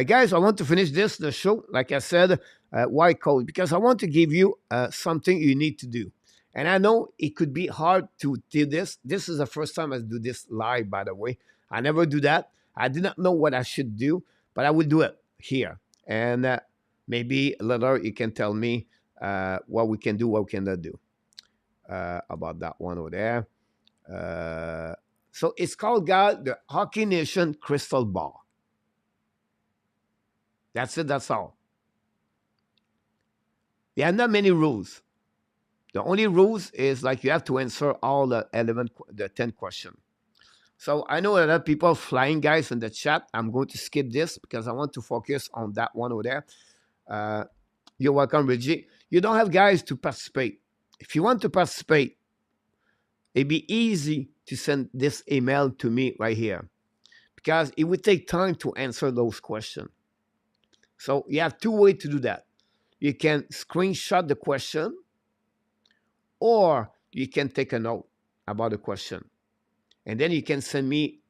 Guys, I want to finish the show, like I said. Why, Coach? Because I want to give you something you need to do. And I know it could be hard to do this. This is the first time I do this live, by the way. I never do that. I did not know what I should do, but I will do it here. And maybe later you can tell me what we can do, what we cannot do about that one over there. So it's called, God, the Hockey Nation Crystal Ball. That's it. That's all. There are not many rules. The only rules is like you have to answer all the 10 questions. So I know a lot of people flying guys in the chat. I'm going to skip this because I want to focus on that one over there. You're welcome, Reggie. You don't have guys to participate. If you want to participate, it'd be easy to send this email to me right here because it would take time to answer those questions. So you have two ways to do that. You can screenshot the question or you can take a note about the question. And then you can send me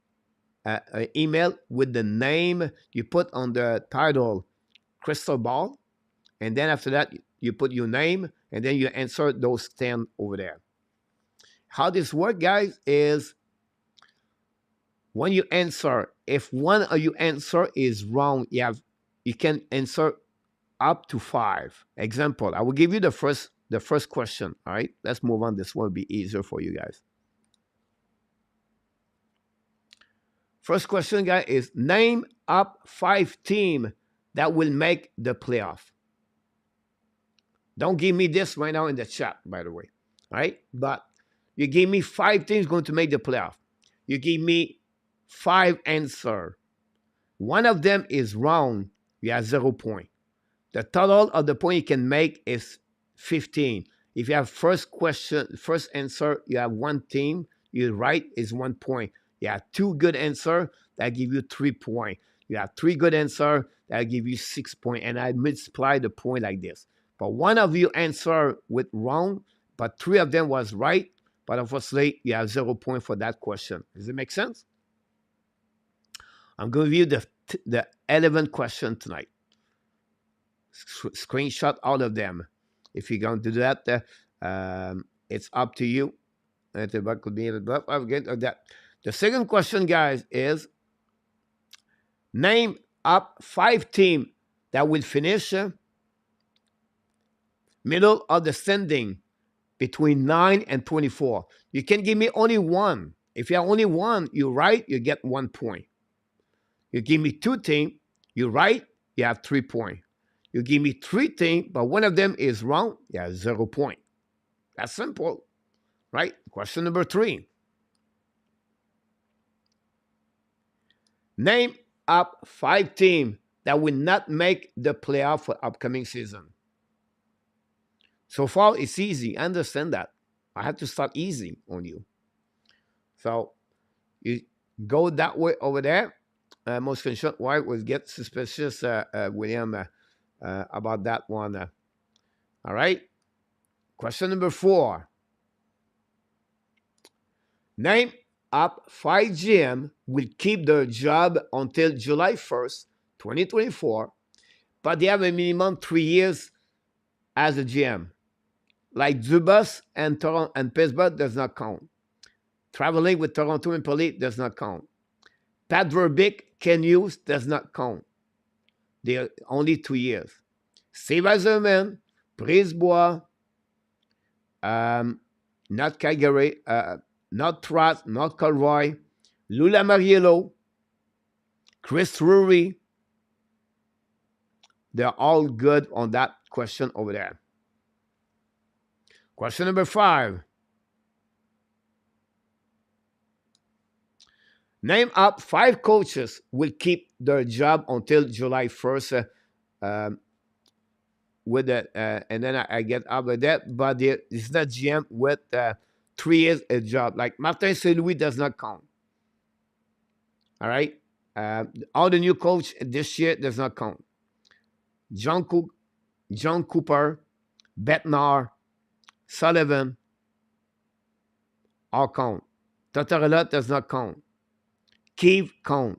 an email with the name you put on the title, Crystal Ball. And then after that, you put your name and then you answer those 10 over there. How this works, guys, is when you answer, if one of your answer is wrong, you can answer up to 5. Example, I will give you the first question. All right, let's move on. This one will be easier for you guys. First question, guys, is name up 5 teams that will make the playoff. Don't give me this right now in the chat, by the way. All right, but you give me 5 teams going to make the playoff. You give me 5 answers. One of them is wrong. You have 0 point. The total of the point you can make is 15. If you have first answer, you have 1 team. You're right, is 1 point. You have 2 good answers, that give you 3 points. You have 3 good answers, that give you 6 points. And I multiply the point like this. But one of you answer with wrong, but 3 of them was right. But unfortunately, you have 0 point for that question. Does it make sense? I'm going to give you the 11th question tonight. Screenshot all of them. If you're going to do that, it's up to you. The second question, guys, is name up 5 teams that will finish middle of the standing between 9 and 24. You can give me only 1. If you have only 1, you're right, you get 1 point. You give me 2 teams, you're right, you have 3 points. You give me 3 teams, but one of them is wrong, you have 0 point. That's simple, right? Question number 3. Name up 5 teams that will not make the playoff for upcoming season. So far, it's easy. I understand that. I have to start easy on you. So you go that way over there. Most screenshot white will get suspicious, William, about that one. All right. Question number 4. Name up 5 GM will keep their job until July 1st, 2024, but they have a minimum 3 years as a GM. Like Dubas and Toronto and Pittsburgh does not count. Traveling with Toronto and Maple does not count. Pat Verbeek, Ken Hughes does not count. They are only 2 years. Steve Eisenman, Brisebois, not Calgary, not Trot, not Colroy, Lula Mariello, Chris Drury. They're all good on that question over there. Question number 5. Name up 5 coaches will keep their job until July 1st. With that, and then I get out of that, but it's not GM with 3 years a job. Like Martin St. Louis does not count. All right. All the new coach this year does not count. John Cooper, Betnar, Sullivan, all count. Tortorella does not count. Keith count.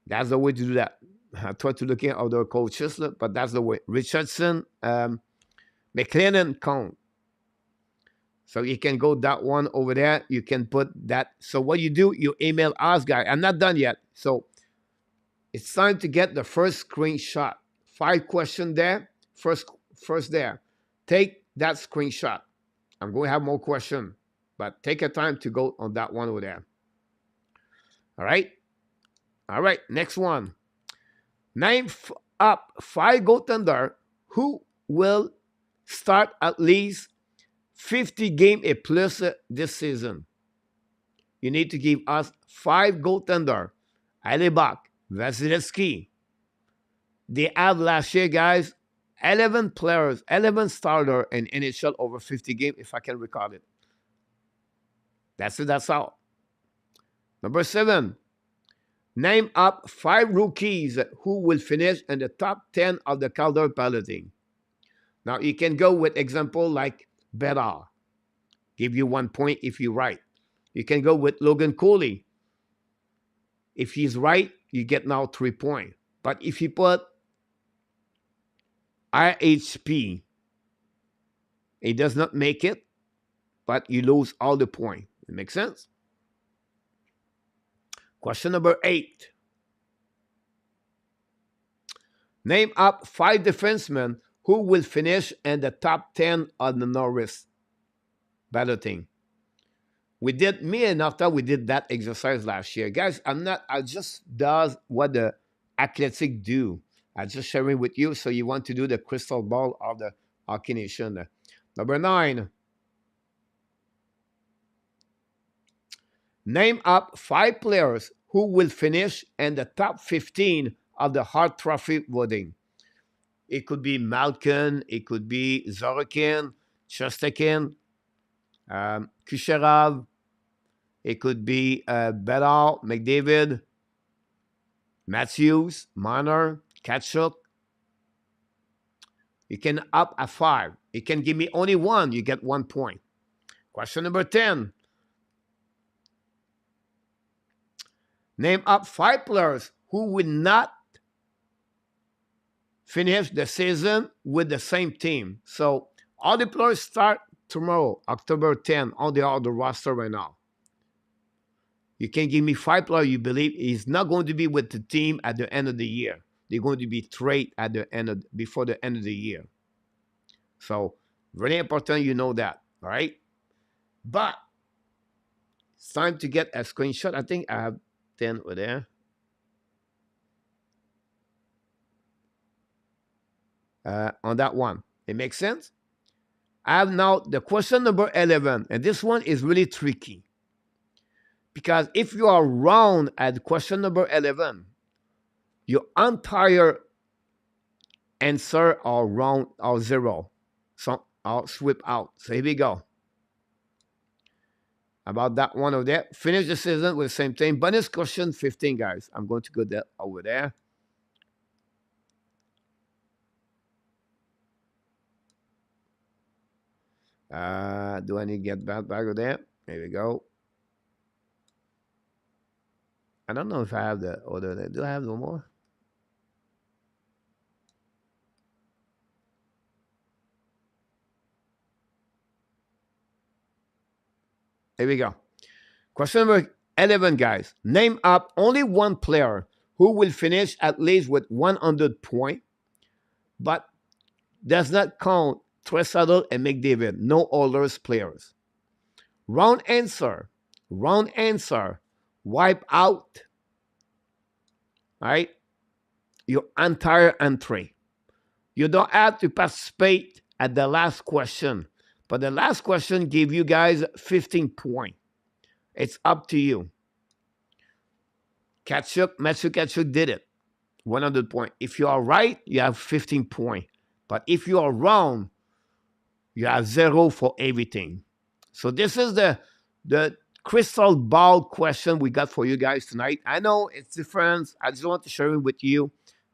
That's the way to do that. I try to look at other coaches, but that's the way. Richardson, McLennan count. So you can go that one over there. You can put that. So what you do, you email us, guys. I'm not done yet. So it's time to get the first screenshot. 5 questions there. First there. Take that screenshot. I'm going to have more questions, but take your time to go on that one over there. All right. All right. Next one. Name up 5 goaltender who will start at least 50 game a plus this season. You need to give us 5 goaltender. Alibak, Vasilevsky. They have last year, guys, 11 players, 11 starter in NHL over 50 game, if I can recall it. That's it, that's all. Number 7. Name up 5 rookies who will finish in the top 10 of the Calder balloting. Now, you can go with example like Bedard. Give you 1 point if you're right. You can go with Logan Cooley. If he's right, you get now 3 points. But if you put RHP, it does not make it, but you lose all the points. It makes sense? Question number 8. Name up 5 defensemen who will finish in the top 10 of the Norris balloting. Me and Nafta, we did that exercise last year. Guys, I just does what the Athletic do. I just sharing with you, so you want to do the crystal ball of the Hockey Nation. Number 9. Name up 5 players who will finish in the top 15 of the Hart Trophy voting. It could be Malkin, it could be Zorokin, Shostakin, Kucherov, it could be Bedard, McDavid, Matthews, Marner, Kachuk. You can up at 5. You can give me only 1, you get 1 point. Question number 10. Name up 5 players who will not finish the season with the same team. So all the players start tomorrow, October 10, on the roster right now. You can give me 5 players you believe is not going to be with the team at the end of the year. They're going to be traded at the end before the end of the year. So very important you know that. All right. But it's time to get a screenshot. I think I have 10 over there. On that one. It makes sense? I have now the question number 11, and this one is really tricky. Because if you are wrong at question number 11, your entire answer are wrong or 0. So I'll sweep out. So here we go. About that one over there. Finish the season with the same thing. Bonus question 15, guys. I'm going to go there over there. Do I need to get back over there? There we go. I don't know if I have the order. Do I have no more? Here we go. Question number 11, guys. Name up only 1 player who will finish at least with 100 points, but does not count Tressadle and McDavid. No Oilers players. Wrong answer. Wrong answer. Wipe out. All right. Your entire entry. You don't have to participate at the last question. But the last question gave you guys 15 points. It's up to you. Matthew Kachuk did it. 100 points. If you are right, you have 15 points. But if you are wrong, you have 0 for everything. So this is the crystal ball question we got for you guys tonight. I know it's different. I just want to share it with you.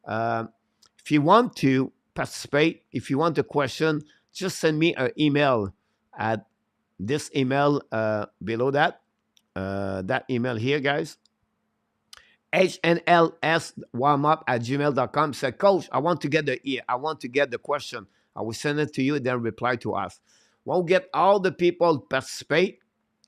If you want to participate, if you want a question, just send me an email at this email below that. That email here, guys. hnlswarmup@gmail.com. Say, Coach, I want to get the question. I will send it to you, then reply to us. We'll get all the people participate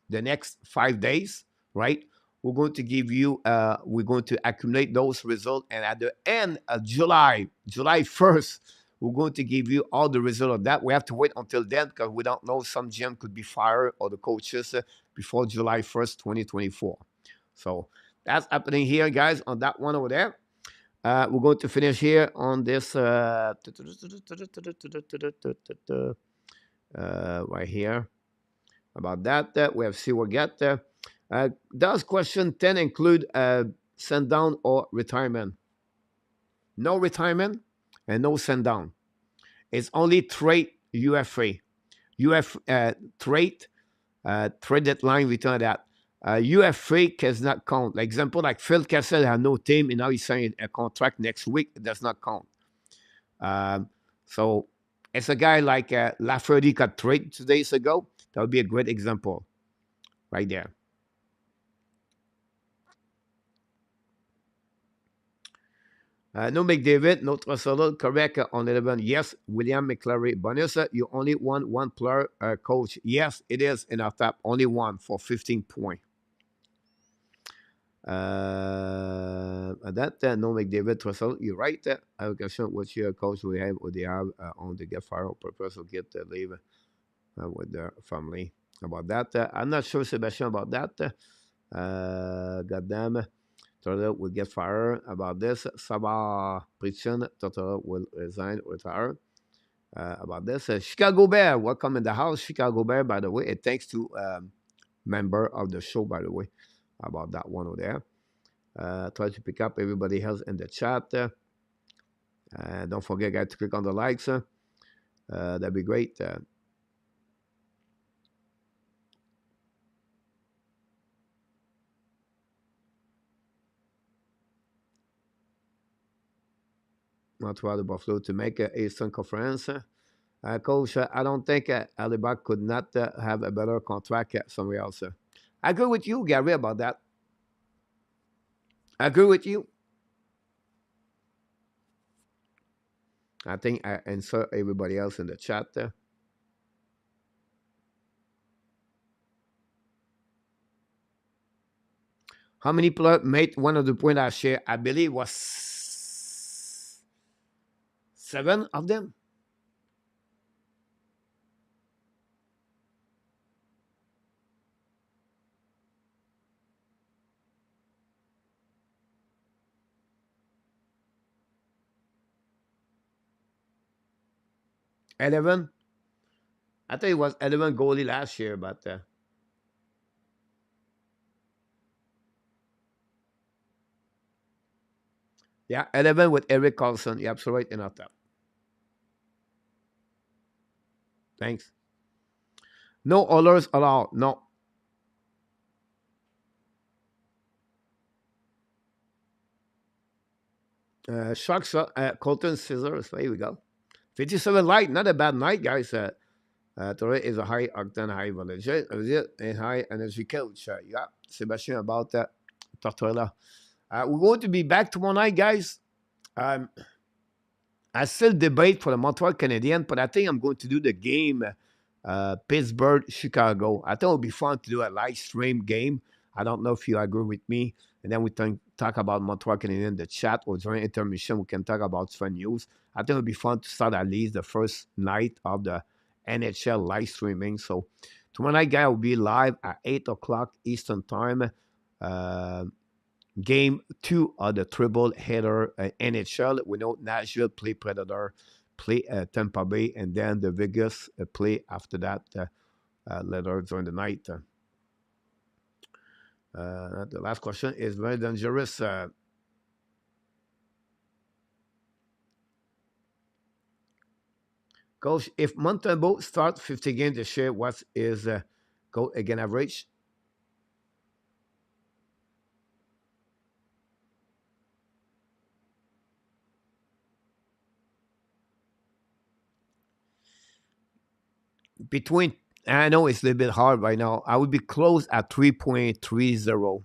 the next 5 days, right? We're going to give you, we're going to accumulate those results. And at the end of July 1st, we're going to give you all the results of that. We have to wait until then because we don't know. Some GM could be fired or the coaches before July 1st, 2024. So that's happening here, guys, on that one over there. We're going to finish here on this right here. About that, we have see what get there. Does question 10 include send down or retirement? No retirement and no send down. It's only trade UFA. Trade deadline return that. UFA does not count. Like example, like Phil Kessel had no team and now he's signing a contract next week. It does not count. So it's a guy like Lafferty got traded 2 days ago. That would be a great example right there. No McDavid, no Trussell, correct on 11. Yes, William McClary. Bonus, you only won one player, coach. Yes, it is in our top. Only one for 15 points. That no McDavid, Trussell, you're right. I have a question. Which your coach we have or they have on the get fired on purpose or get leave with their family? About that, I'm not sure, Sebastian, about that. Goddamn. Total will get fired about this. Sabah prediction, Total will resign, retire. About this. Chicago Bear, welcome in the house. Chicago Bear, by the way. And thanks to member of the show, by the way, about that one over there. Try to pick up everybody else in the chat. Don't forget, guys, to click on the likes. That'd be great. Montreal the Buffalo to make an Eastern Conference. Coach, I don't think Alibak could not have a better contract somewhere else. I agree with you, Gary, about that. I agree with you. I think I insert everybody else in the chat there. How many players made one of the points I shared? I believe was 7 of them. I think it was 11 goalie last year, but yeah, 11 with Eric Carlson. You're absolutely right in our top. Thanks. No Oilers allowed. No. Sharks, Colton Scissors. There we go. 57 light. Not a bad night, guys. Torre is a high octane, high voltage, and high energy coach. Yeah, Sebastian, about that. Tortorella. We're going to be back tomorrow night, guys. I still debate for the Montreal Canadiens, but I think I'm going to do the game Pittsburgh, Chicago. I think it would be fun to do a live stream game. I don't know if you agree with me. And then we talk about Montreal Canadiens in the chat or during intermission. We can talk about fun news. I think it would be fun to start at least the first night of the NHL live streaming. So tomorrow night, guys, will be live at 8 o'clock Eastern Time. Game 2 of the triple header NHL. We know Nashville play Predator, play Tampa Bay, and then the Vegas play after that later during the night. The last question is very dangerous. Coach, if Montreal start 50 games this year, what is goal again average? Between, I know it's a little bit hard right now. I would be close at 3.30.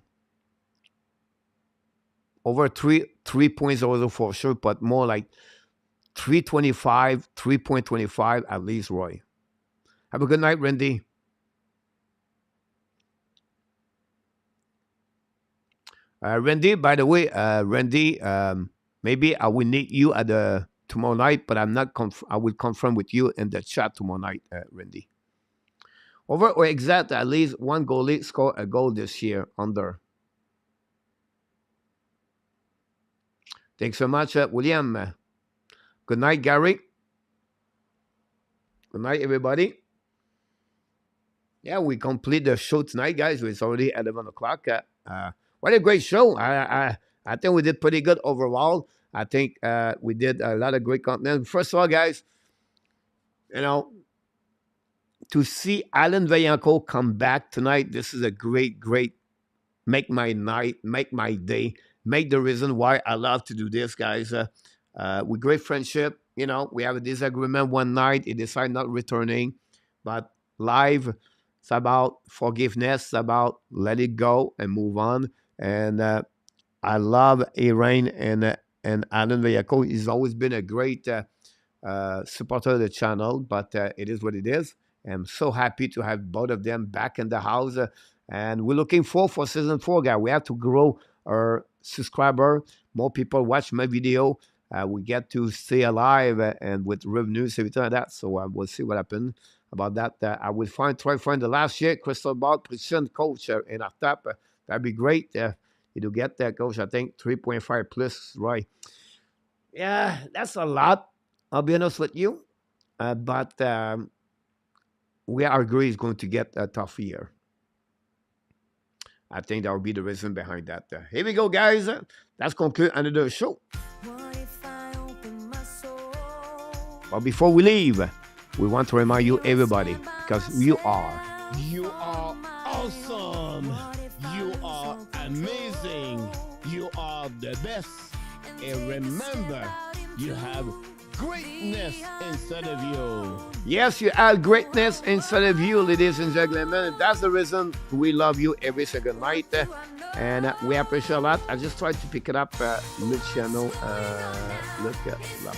Over 3.00 for sure, but more like 3.25, 3.25 at least, Roy. Have a good night, Randy. Randy, by the way, Randy, maybe I will need you at the tomorrow night, but I'm not. I will confirm with you in the chat tomorrow night, Randy. Over or exact, at least one goalie score a goal this year. Under. Thanks so much, William. Good night, Gary. Good night, everybody. Yeah, we complete the show tonight, guys. It's already 11 o'clock. What a great show. I think we did pretty good overall. I think we did a lot of great content. First of all, guys, you know, to see Alan Vaillancourt come back tonight, this is a great, make my night, make my day, make the reason why I love to do this, guys. With great friendship, you know, we have a disagreement one night. He decided not returning, but live, it's about forgiveness, it's about let it go and move on. And I love Irene and Alan Vaillancourt. He's always been a great supporter of the channel, but it is what it is. I'm so happy to have both of them back in the house. And we're looking forward for season 4, guys. We have to grow our subscriber. More people watch my video. We get to stay alive and with revenues, everything like that. So we'll see what happens about that. I will try to find the last year crystal ball precision coach in our top. That'd be great. You do get that, coach. I think 3.5 plus, right? Yeah, that's a lot. I'll be honest with you. But we agree is going to get a tough year. I think that will be the reason behind that. Here we go, guys. Let's conclude another show. But before we leave, we want to remind you, everybody, because you are awesome. You are amazing. You are the best. And remember, you have greatness inside of you. Yes, you have greatness inside of you, ladies and gentlemen. That's the reason we love you every single night. And we appreciate a lot. I just tried to pick it up, Luciano. Look at that.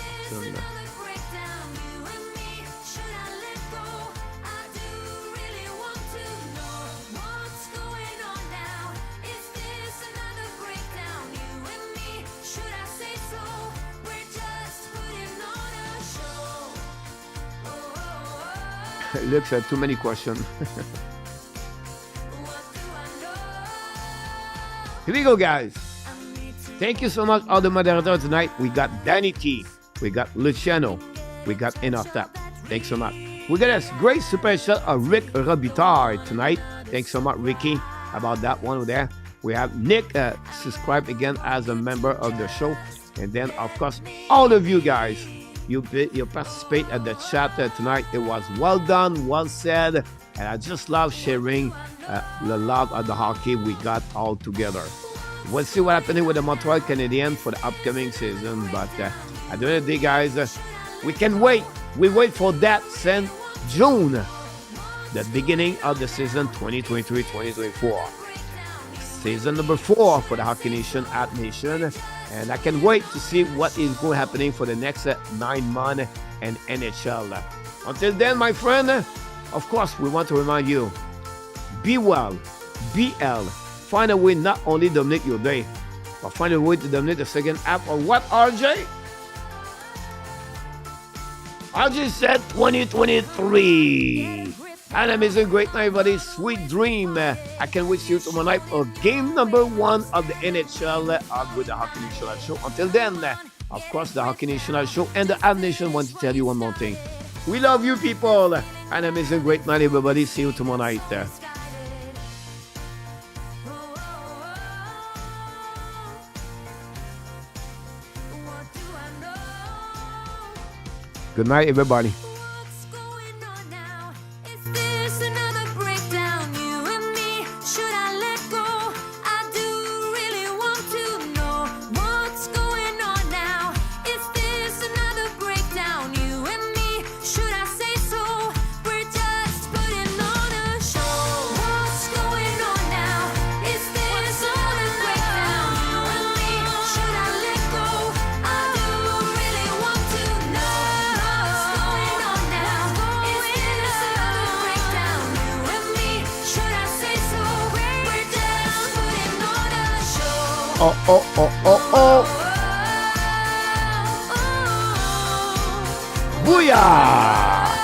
Looks at too many questions. Here we go, guys. Thank you so much, all the moderators tonight. We got Danny T, we got Luciano, we got Enough Tap. Thanks so much. We got a great super shot of Rick Robitaille tonight. Thanks so much, Ricky, about that one there. We have Nick subscribe again as a member of the show. And then, of course, all of you guys, you participate at the chat tonight. It was well done, well said, and I just love sharing the love of the hockey we got all together. We'll see what happening with the Montreal Canadiens for the upcoming season, but at the end of the day, guys, we can wait. We wait for that since June, the beginning of the season 2023-2024. Season number 4 for the Hockey Nation at Nation. And I can wait to see what is going happening for the next 9 months and NHL. Until then, my friend, of course, we want to remind you, be well, BL. Find a way not only to dominate your day, but find a way to dominate the second half of what, RJ? I just said 2023. An amazing great night, everybody. Sweet dream. I can wish you tomorrow night for game number 1 of the NHL with the Hockey National Show. Until then, of course, the Hockey National Show and the Ab Nation want to tell you one more thing. We love you, people. An amazing great night, everybody. See you tomorrow night. Good night, everybody. Oh, oh, oh, oh, oh. Booyah!